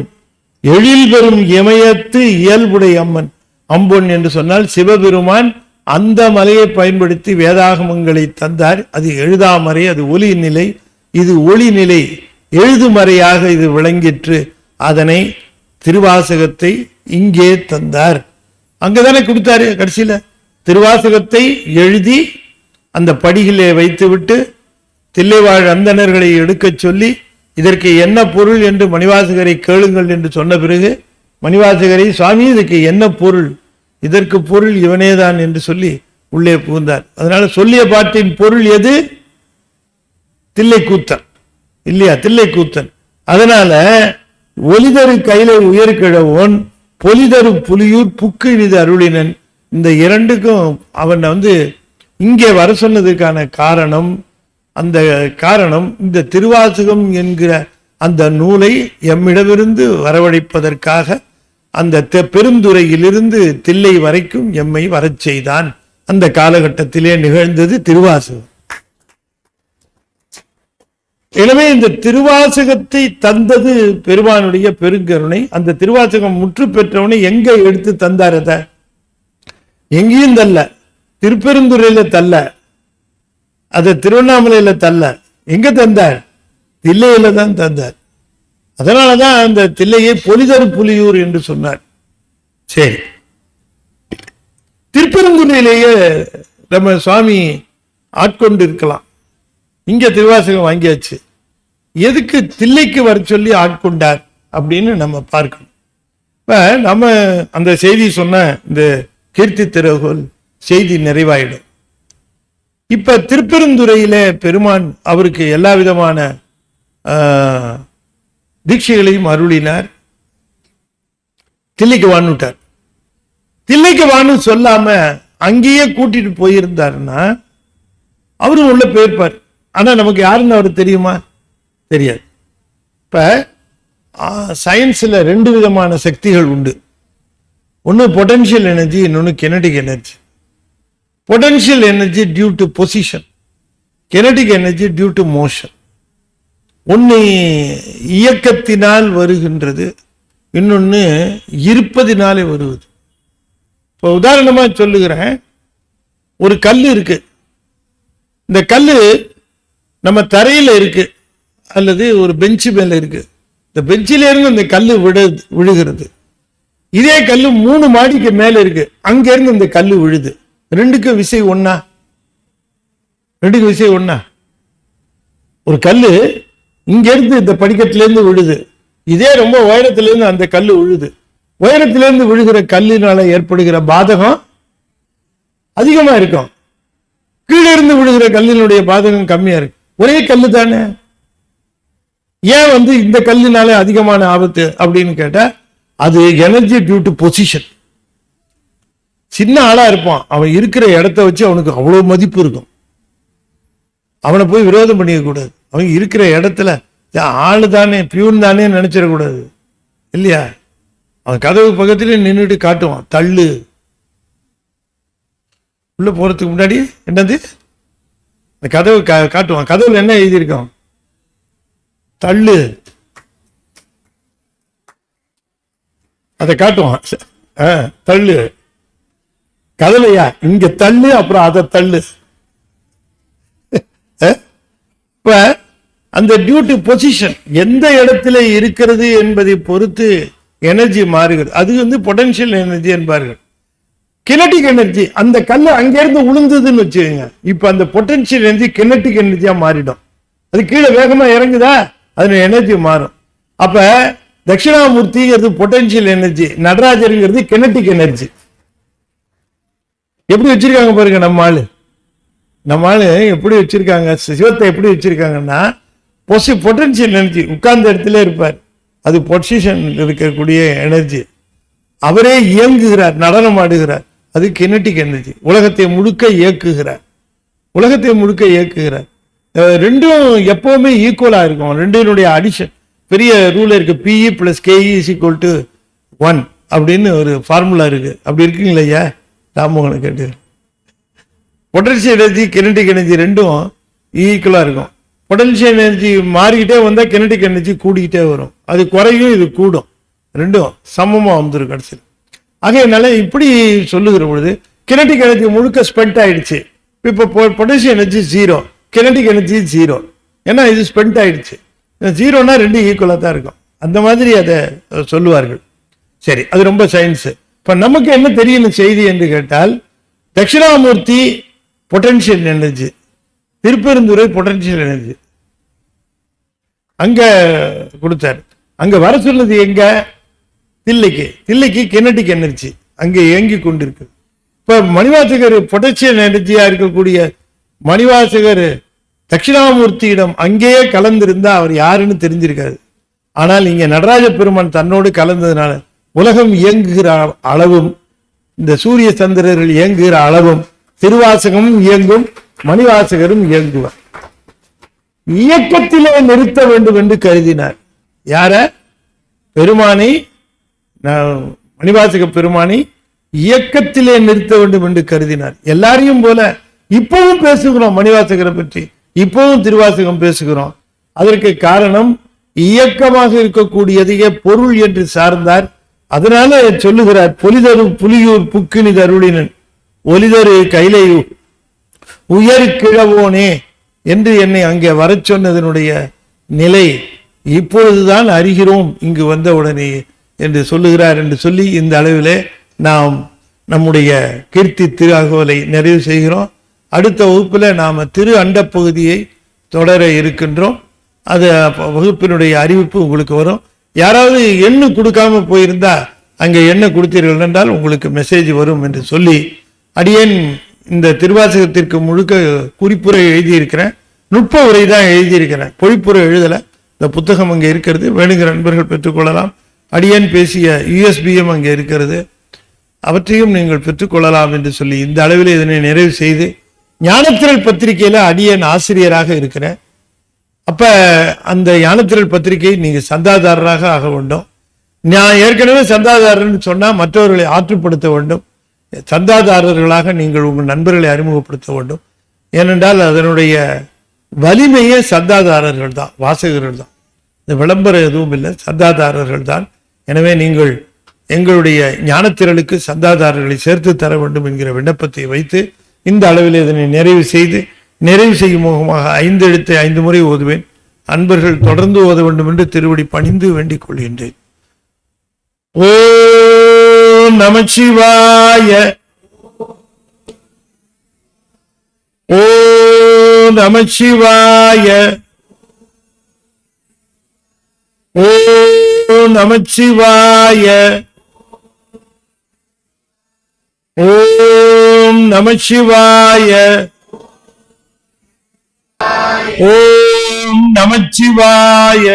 எழில் பெறும் இமயத்து இயல்புடை அம்மன். அம்பொன் என்று சொன்னால் சிவபெருமான் அந்த மலையை பயன்படுத்தி வேதாகமங்களை தந்தார். அது எழுதாமறை, அது ஒலி நிலை, இது ஒளி நிலை. எழுதுமறையாக இது விளங்கிற்று. அதனை திருவாசகத்தை இங்கே தந்தார். அங்கதானே கொடுத்தாரு. கடைசியில திருவாசகத்தை எழுதி அந்த படியிலே வைத்துவிட்டு தில்லைவாழ் அந்தணர்களை எடுக்க சொல்லி, இதற்கு என்ன பொருள் என்று மணிவாசகரை கேளுங்கள் என்று சொன்ன பிறகு மணிவாசகரை, சுவாமி இதுக்கு என்ன பொருள், இதற்கு பொருள் இவனேதான் என்று சொல்லி உள்ளே புகுந்தார். அதனால சொல்லிய பாட்டின் பொருள் எது? தில்லைக்கூத்தன் இல்லையா? தில்லைக்கூத்தன். அதனால ஒலிதரு கைலை உயர்கிழவோன் பொலிதரு புலியூர் புக்கு இனிது அருளினன். இந்த 2க்கும் அவன் இங்கே வர சொன்னதுக்கான காரணம், அந்த காரணம் இந்த திருவாசகம் என்கிற அந்த நூலை எம்மிடமிருந்து வரவழைப்பதற்காக அந்த பெருந்துறையிலிருந்து தில்லை வரைக்கும் எம்மை வரச் செய்தான். அந்த காலகட்டத்திலே நிகழ்ந்தது திருவாசகம். எனவே இந்த திருவாசகத்தை தந்தது பெருமானுடைய பெருங்கருணை. அந்த திருவாசகம் முற்று பெற்றவனை எங்க எடுத்து தந்தார்? அத எங்கேயும் தல்ல, திருப்பெருந்துறையில தல்ல, அத திருவண்ணாமலையில தல்ல, எங்க தந்தார்? தில்லையில தான் தந்தார். அதனாலதான் அந்த தில்லையை பொலிதரு புலியூர் என்று சொன்னார். சரி, திருப்பெருந்துறையிலேயே நம்ம சுவாமி ஆட்கொண்டு இருக்கலாம். இங்க திருவாசகம் வாங்கியாச்சு, எதுக்கு தில்லைக்கு வர சொல்லி ஆட்கொண்டார் அப்படின்னு நம்ம பார்க்கணும். இப்ப நம்ம அந்த செய்தி சொன்ன இந்த கீர்த்தி திருகோள் செய்தி நிறைவாயிடும். இப்ப திருப்பெருந்துறையில பெருமான் அவருக்கு எல்லா விதமான தீட்சைகளையும் அருளினார். தில்லைக்கு வான்னுட்டார். தில்லைக்கு வான்னு சொல்லாம அங்கேயே கூட்டிட்டு போயிருந்தாருன்னா அவரும் உள்ள போயிருப்பார். ஆனா நமக்கு யாருன்னு அவருக்கு தெரியுமா? தெரியாது. இப்ப சயின்ஸ்ல 2 விதமான சக்திகள் உண்டு. ஒன்னு பொட்டன்ஷியல் எனர்ஜி, இன்னொன்னு kinetic energy. Potential energy due to position, kinetic energy due to motion. ஒன்னு இயக்கத்தினால் வருகின்றது, இன்னொன்னு இருப்பதினாலே வருவது. இப்போ உதாரணமா சொல்லுகிறேன், ஒரு கல் இருக்கு. இந்த கல்லு நம்ம தரையில இருக்கு அல்லது ஒரு பெஞ்சு மேல இருக்கு. இந்த பெஞ்சில இருந்து இந்த கல்லு விழுகிறது. இதே கல்லு 3 மாடிக்கு மேல இருக்கு, அங்க இருந்து இந்த கல்லு விழுது. ரெண்டுக்கும் விசை ஒண்ணா? ரெண்டுக்கும் விசை ஒண்ணா? ஒரு கல்லு இங்க இருந்து இந்த படிக்கட்டுல இருந்து விழுது, இதே ரொம்ப உயரத்துல இருந்து அந்த கல்லு விழுது. உயரத்திலிருந்து விழுகிற கல்லினால ஏற்படுகிற பாதகம் அதிகமா இருக்கும், கீழே இருந்து விழுகிற கல்லினுடைய பாதகம் கம்மியா இருக்கு. ஒரே கல்லு தானே, ஏன் இந்த கல்லினால அதிகமான ஆபத்து அப்படின்னு கேட்டா அது எனர்ஜி டியூ டு பொசிஷன். சின்ன ஆளா இருப்பான், அவன் இருக்கிற இடத்த வச்சு அவனுக்கு அவ்வளவு மதிப்பு இருக்கும். அவனை போய் விரோதம் பண்ணிக்க கூடாது. அவன் இருக்கிற இடத்துல ஆளு தானே, பியூன் தானே நினைச்சிடக்கூடாது இல்லையா? அவன் கதவு பக்கத்திலே நின்றுட்டு காட்டுவான், தள்ளு. உள்ள போறதுக்கு முன்னாடி என்னது இந்த கதவு காட்டுவான். கதவுல என்ன எழுதியிருக்கான்? தள்ளு. அதை காட்டுவான், தள்ளு. கதலையா இங்க தள்ளு, அப்புறம் அதை தள்ளு. இப்ப அந்த டியூ டு பொசிஷன், எந்த இடத்துல இருக்கிறது என்பதை பொறுத்து எனர்ஜி மாறுகிறது. அது பொட்டன்ஷியல் எனர்ஜி என்பார்கள். கினட்டிக் எனர்ஜி, அந்த கல்லு அங்கிருந்து உளுந்ததுன்னு வச்சுக்கோங்க, இப்ப அந்த பொட்டன்ஷியல் எனர்ஜி கினட்டிக் எனர்ஜியா மாறிடும். அது கீழே வேகமா இறங்குதா, அது எனர்ஜி மாறும். அப்ப தட்சிணாமூர்த்திங்கிறது பொட்டன்ஷியல் எனர்ஜி, நடராஜருங்கிறது கினட்டிக் எனர்ஜி. எப்படி வச்சிருக்காங்க பாருங்க நம்ம ஆளு எப்படி வச்சிருக்காங்க, சிவத்தை எப்படி வச்சிருக்காங்கன்னா பொட்டன்ஷியல் எனர்ஜி உட்கார்ந்த இடத்துல இருப்பார், அது பொசிஷன் இருக்கக்கூடிய எனர்ஜி. அவரே இயங்குகிறார், நடனம் ஆடுகிறார், அது கினட்டிக் எனர்ஜி. உலகத்தை முழுக்க இயக்குகிறார். ரெண்டும் எப்பவுமே ஈக்குவலா இருக்கும். ரெண்டினுடைய அடிஷன் பெரிய ரூல் இருக்கு. PE + KE = 1 அப்படின்னு ஒரு ஃபார்முலா இருக்கு. அப்படி இருக்குங்களா ஐயா? ராமோகனை கேட்டு. பொட்டன்ஷியல் எனர்ஜி கினட்டிக் எனர்ஜி ரெண்டும் ஈக்குவலா இருக்கும். பொட்டன்ஷியல் எனர்ஜி மாறிக்கிட்டே வந்தா கினட்டிக் எனர்ஜி கூடிக்கிட்டே வரும். அது குறையும், இது கூடும், ரெண்டும் சமமா வந்துடும் கடைசியில். ஆகையனால இப்படி சொல்லுகிற பொழுது கினட்டிக் எனர்ஜி முழுக்க ஸ்பெண்ட் ஆயிடுச்சு. இப்போ பொட்டன்ஷியல் எனர்ஜி 0, கினட்டிக் எனர்ஜி 0. ஏன்னா இது ஸ்பெண்ட் ஆயிடுச்சு. 0னா ரெண்டும் ஈக்குவலா தான் இருக்கும். அந்த மாதிரி அதை சொல்லுவார்கள். சரி, அது ரொம்ப சயின்ஸ். இப்ப நமக்கு என்ன தெரியணும் செய்தி என்று கேட்டால், Dakshinamurthy potential energy, Thiruperunthurai potential energy அங்க கொடுத்தாரு. அங்க வர சொன்னது எங்க? தில்லைக்கு கினட்டிக் எனர்ஜி அங்க இயங்கி கொண்டிருக்கு. இப்ப மணிவாசகர் பொட்டன்ஷியல் எனர்ஜியா இருக்கக்கூடிய மணிவாசகர் தட்சிணாமூர்த்தியிடம் அங்கேயே கலந்திருந்தா அவர் யாருன்னு தெரிஞ்சிருக்காது. ஆனால் இங்க நடராஜ பெருமான் தன்னோடு கலந்ததுனால உலகம் இயங்குகிற அளவும், இந்த சூரிய சந்திரர்கள் இயங்குகிற அளவும் திருவாசகமும் இயங்கும், மணிவாசகரும் இயங்குவார். இயக்கத்திலே நிறுத்த வேண்டும் என்று கருதினார். யார? பெருமானை, மணிவாசக பெருமானை இயக்கத்திலே நிறுத்த வேண்டும் என்று கருதினார். எல்லாரையும் போல இப்பவும் பேசுகிறோம் மணிவாசகரை பற்றி, இப்பவும் திருவாசகம் பேசுகிறோம். அதற்கு காரணம் இயக்கமாக இருக்கக்கூடியதையே பொருள் என்று சார்ந்தார். அதனால சொல்லுகிறார், பொலிதரு புலியூர் புக்கினி தருளினன் ஒலிதரு கைலை உயர் கிழவோனே என்று என்னை அங்கே வர சொன்னதனுடைய நிலை இப்பொழுதுதான் அறிகிறோம் இங்கு வந்த உடனே என்று சொல்லுகிறார் என்று சொல்லி இந்த அளவிலே நாம் நம்முடைய கீர்த்தி திரு அகவலை நிறைவு செய்கிறோம். அடுத்த வகுப்புல நாம திரு அண்ட பகுதியை தொடர இருக்கின்றோம். அது வகுப்பினுடைய அறிவிப்பு உங்களுக்கு வரும். யாராவது எண்ணு கொடுக்காம போயிருந்தா அங்க எண்ணை கொடுத்தீர்கள் என்றால் உங்களுக்கு மெசேஜ் வரும் என்று சொல்லி, அடியேன் இந்த திருவாசகத்திற்கு முழுக்க குறிப்புரை எழுதியிருக்கிறேன். நுட்ப உரை தான் எழுதியிருக்கிறேன், பொழிப்புரை எழுதலை. இந்த புத்தகம் அங்கே இருக்கிறது, வேணுங்கிற நண்பர்கள் பெற்றுக்கொள்ளலாம். அடியேன் பேசிய யூஎஸ்பியும் அங்கே இருக்கிறது, அவற்றையும் நீங்கள் பெற்றுக்கொள்ளலாம் என்று சொல்லி இந்த அளவில் இதனை நிறைவு செய்து, ஞானத்திரள் பத்திரிகையில அடியேன் ஆசிரியராக இருக்கிறேன். அப்ப அந்த ஞானத்திரள் பத்திரிகை நீங்க சந்தாதாரராக ஆக வேண்டும். நான் ஏற்கனவே சந்தாதாரர்னு சொன்னா மற்றவர்களை ஆற்றுப்படுத்த வேண்டும். சந்தாதாரர்களாக நீங்கள் உங்கள் நண்பர்களை அறிமுகப்படுத்த வேண்டும். ஏனென்றால் அதனுடைய வலிமையே சந்தாதாரர்கள் தான், வாசகர்கள் தான். இந்த விளம்பரம் எதுவும் இல்லை, சந்தாதாரர்கள் தான். எனவே நீங்கள் எங்களுடைய ஞானத்திரளுக்கு சந்தாதாரர்களை சேர்த்து தர வேண்டும் என்கிற விண்ணப்பத்தை வைத்து இந்த அளவில் இதனை நிறைவு செய்யும் முகமாக 5 எழுத்தை 5 முறை ஓதுவேன். அன்பர்கள் தொடர்ந்து ஓத வேண்டும் என்று திருவடி பணிந்து வேண்டிக் கொள்கின்றேன். ஓம் நமச்சிவாய. ஓம் நமச்சிவாய. ஓம் நமச்சிவாய. ஓம் நமச்சிவாய. ஓம் நமச்சிவாய.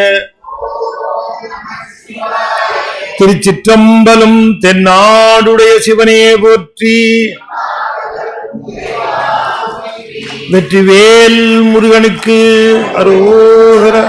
திருச்சிற்றம்பலம். தென்னாடுடைய சிவனே போற்றி. வெற்றிவேல் முருகனுக்கு அரோகரா.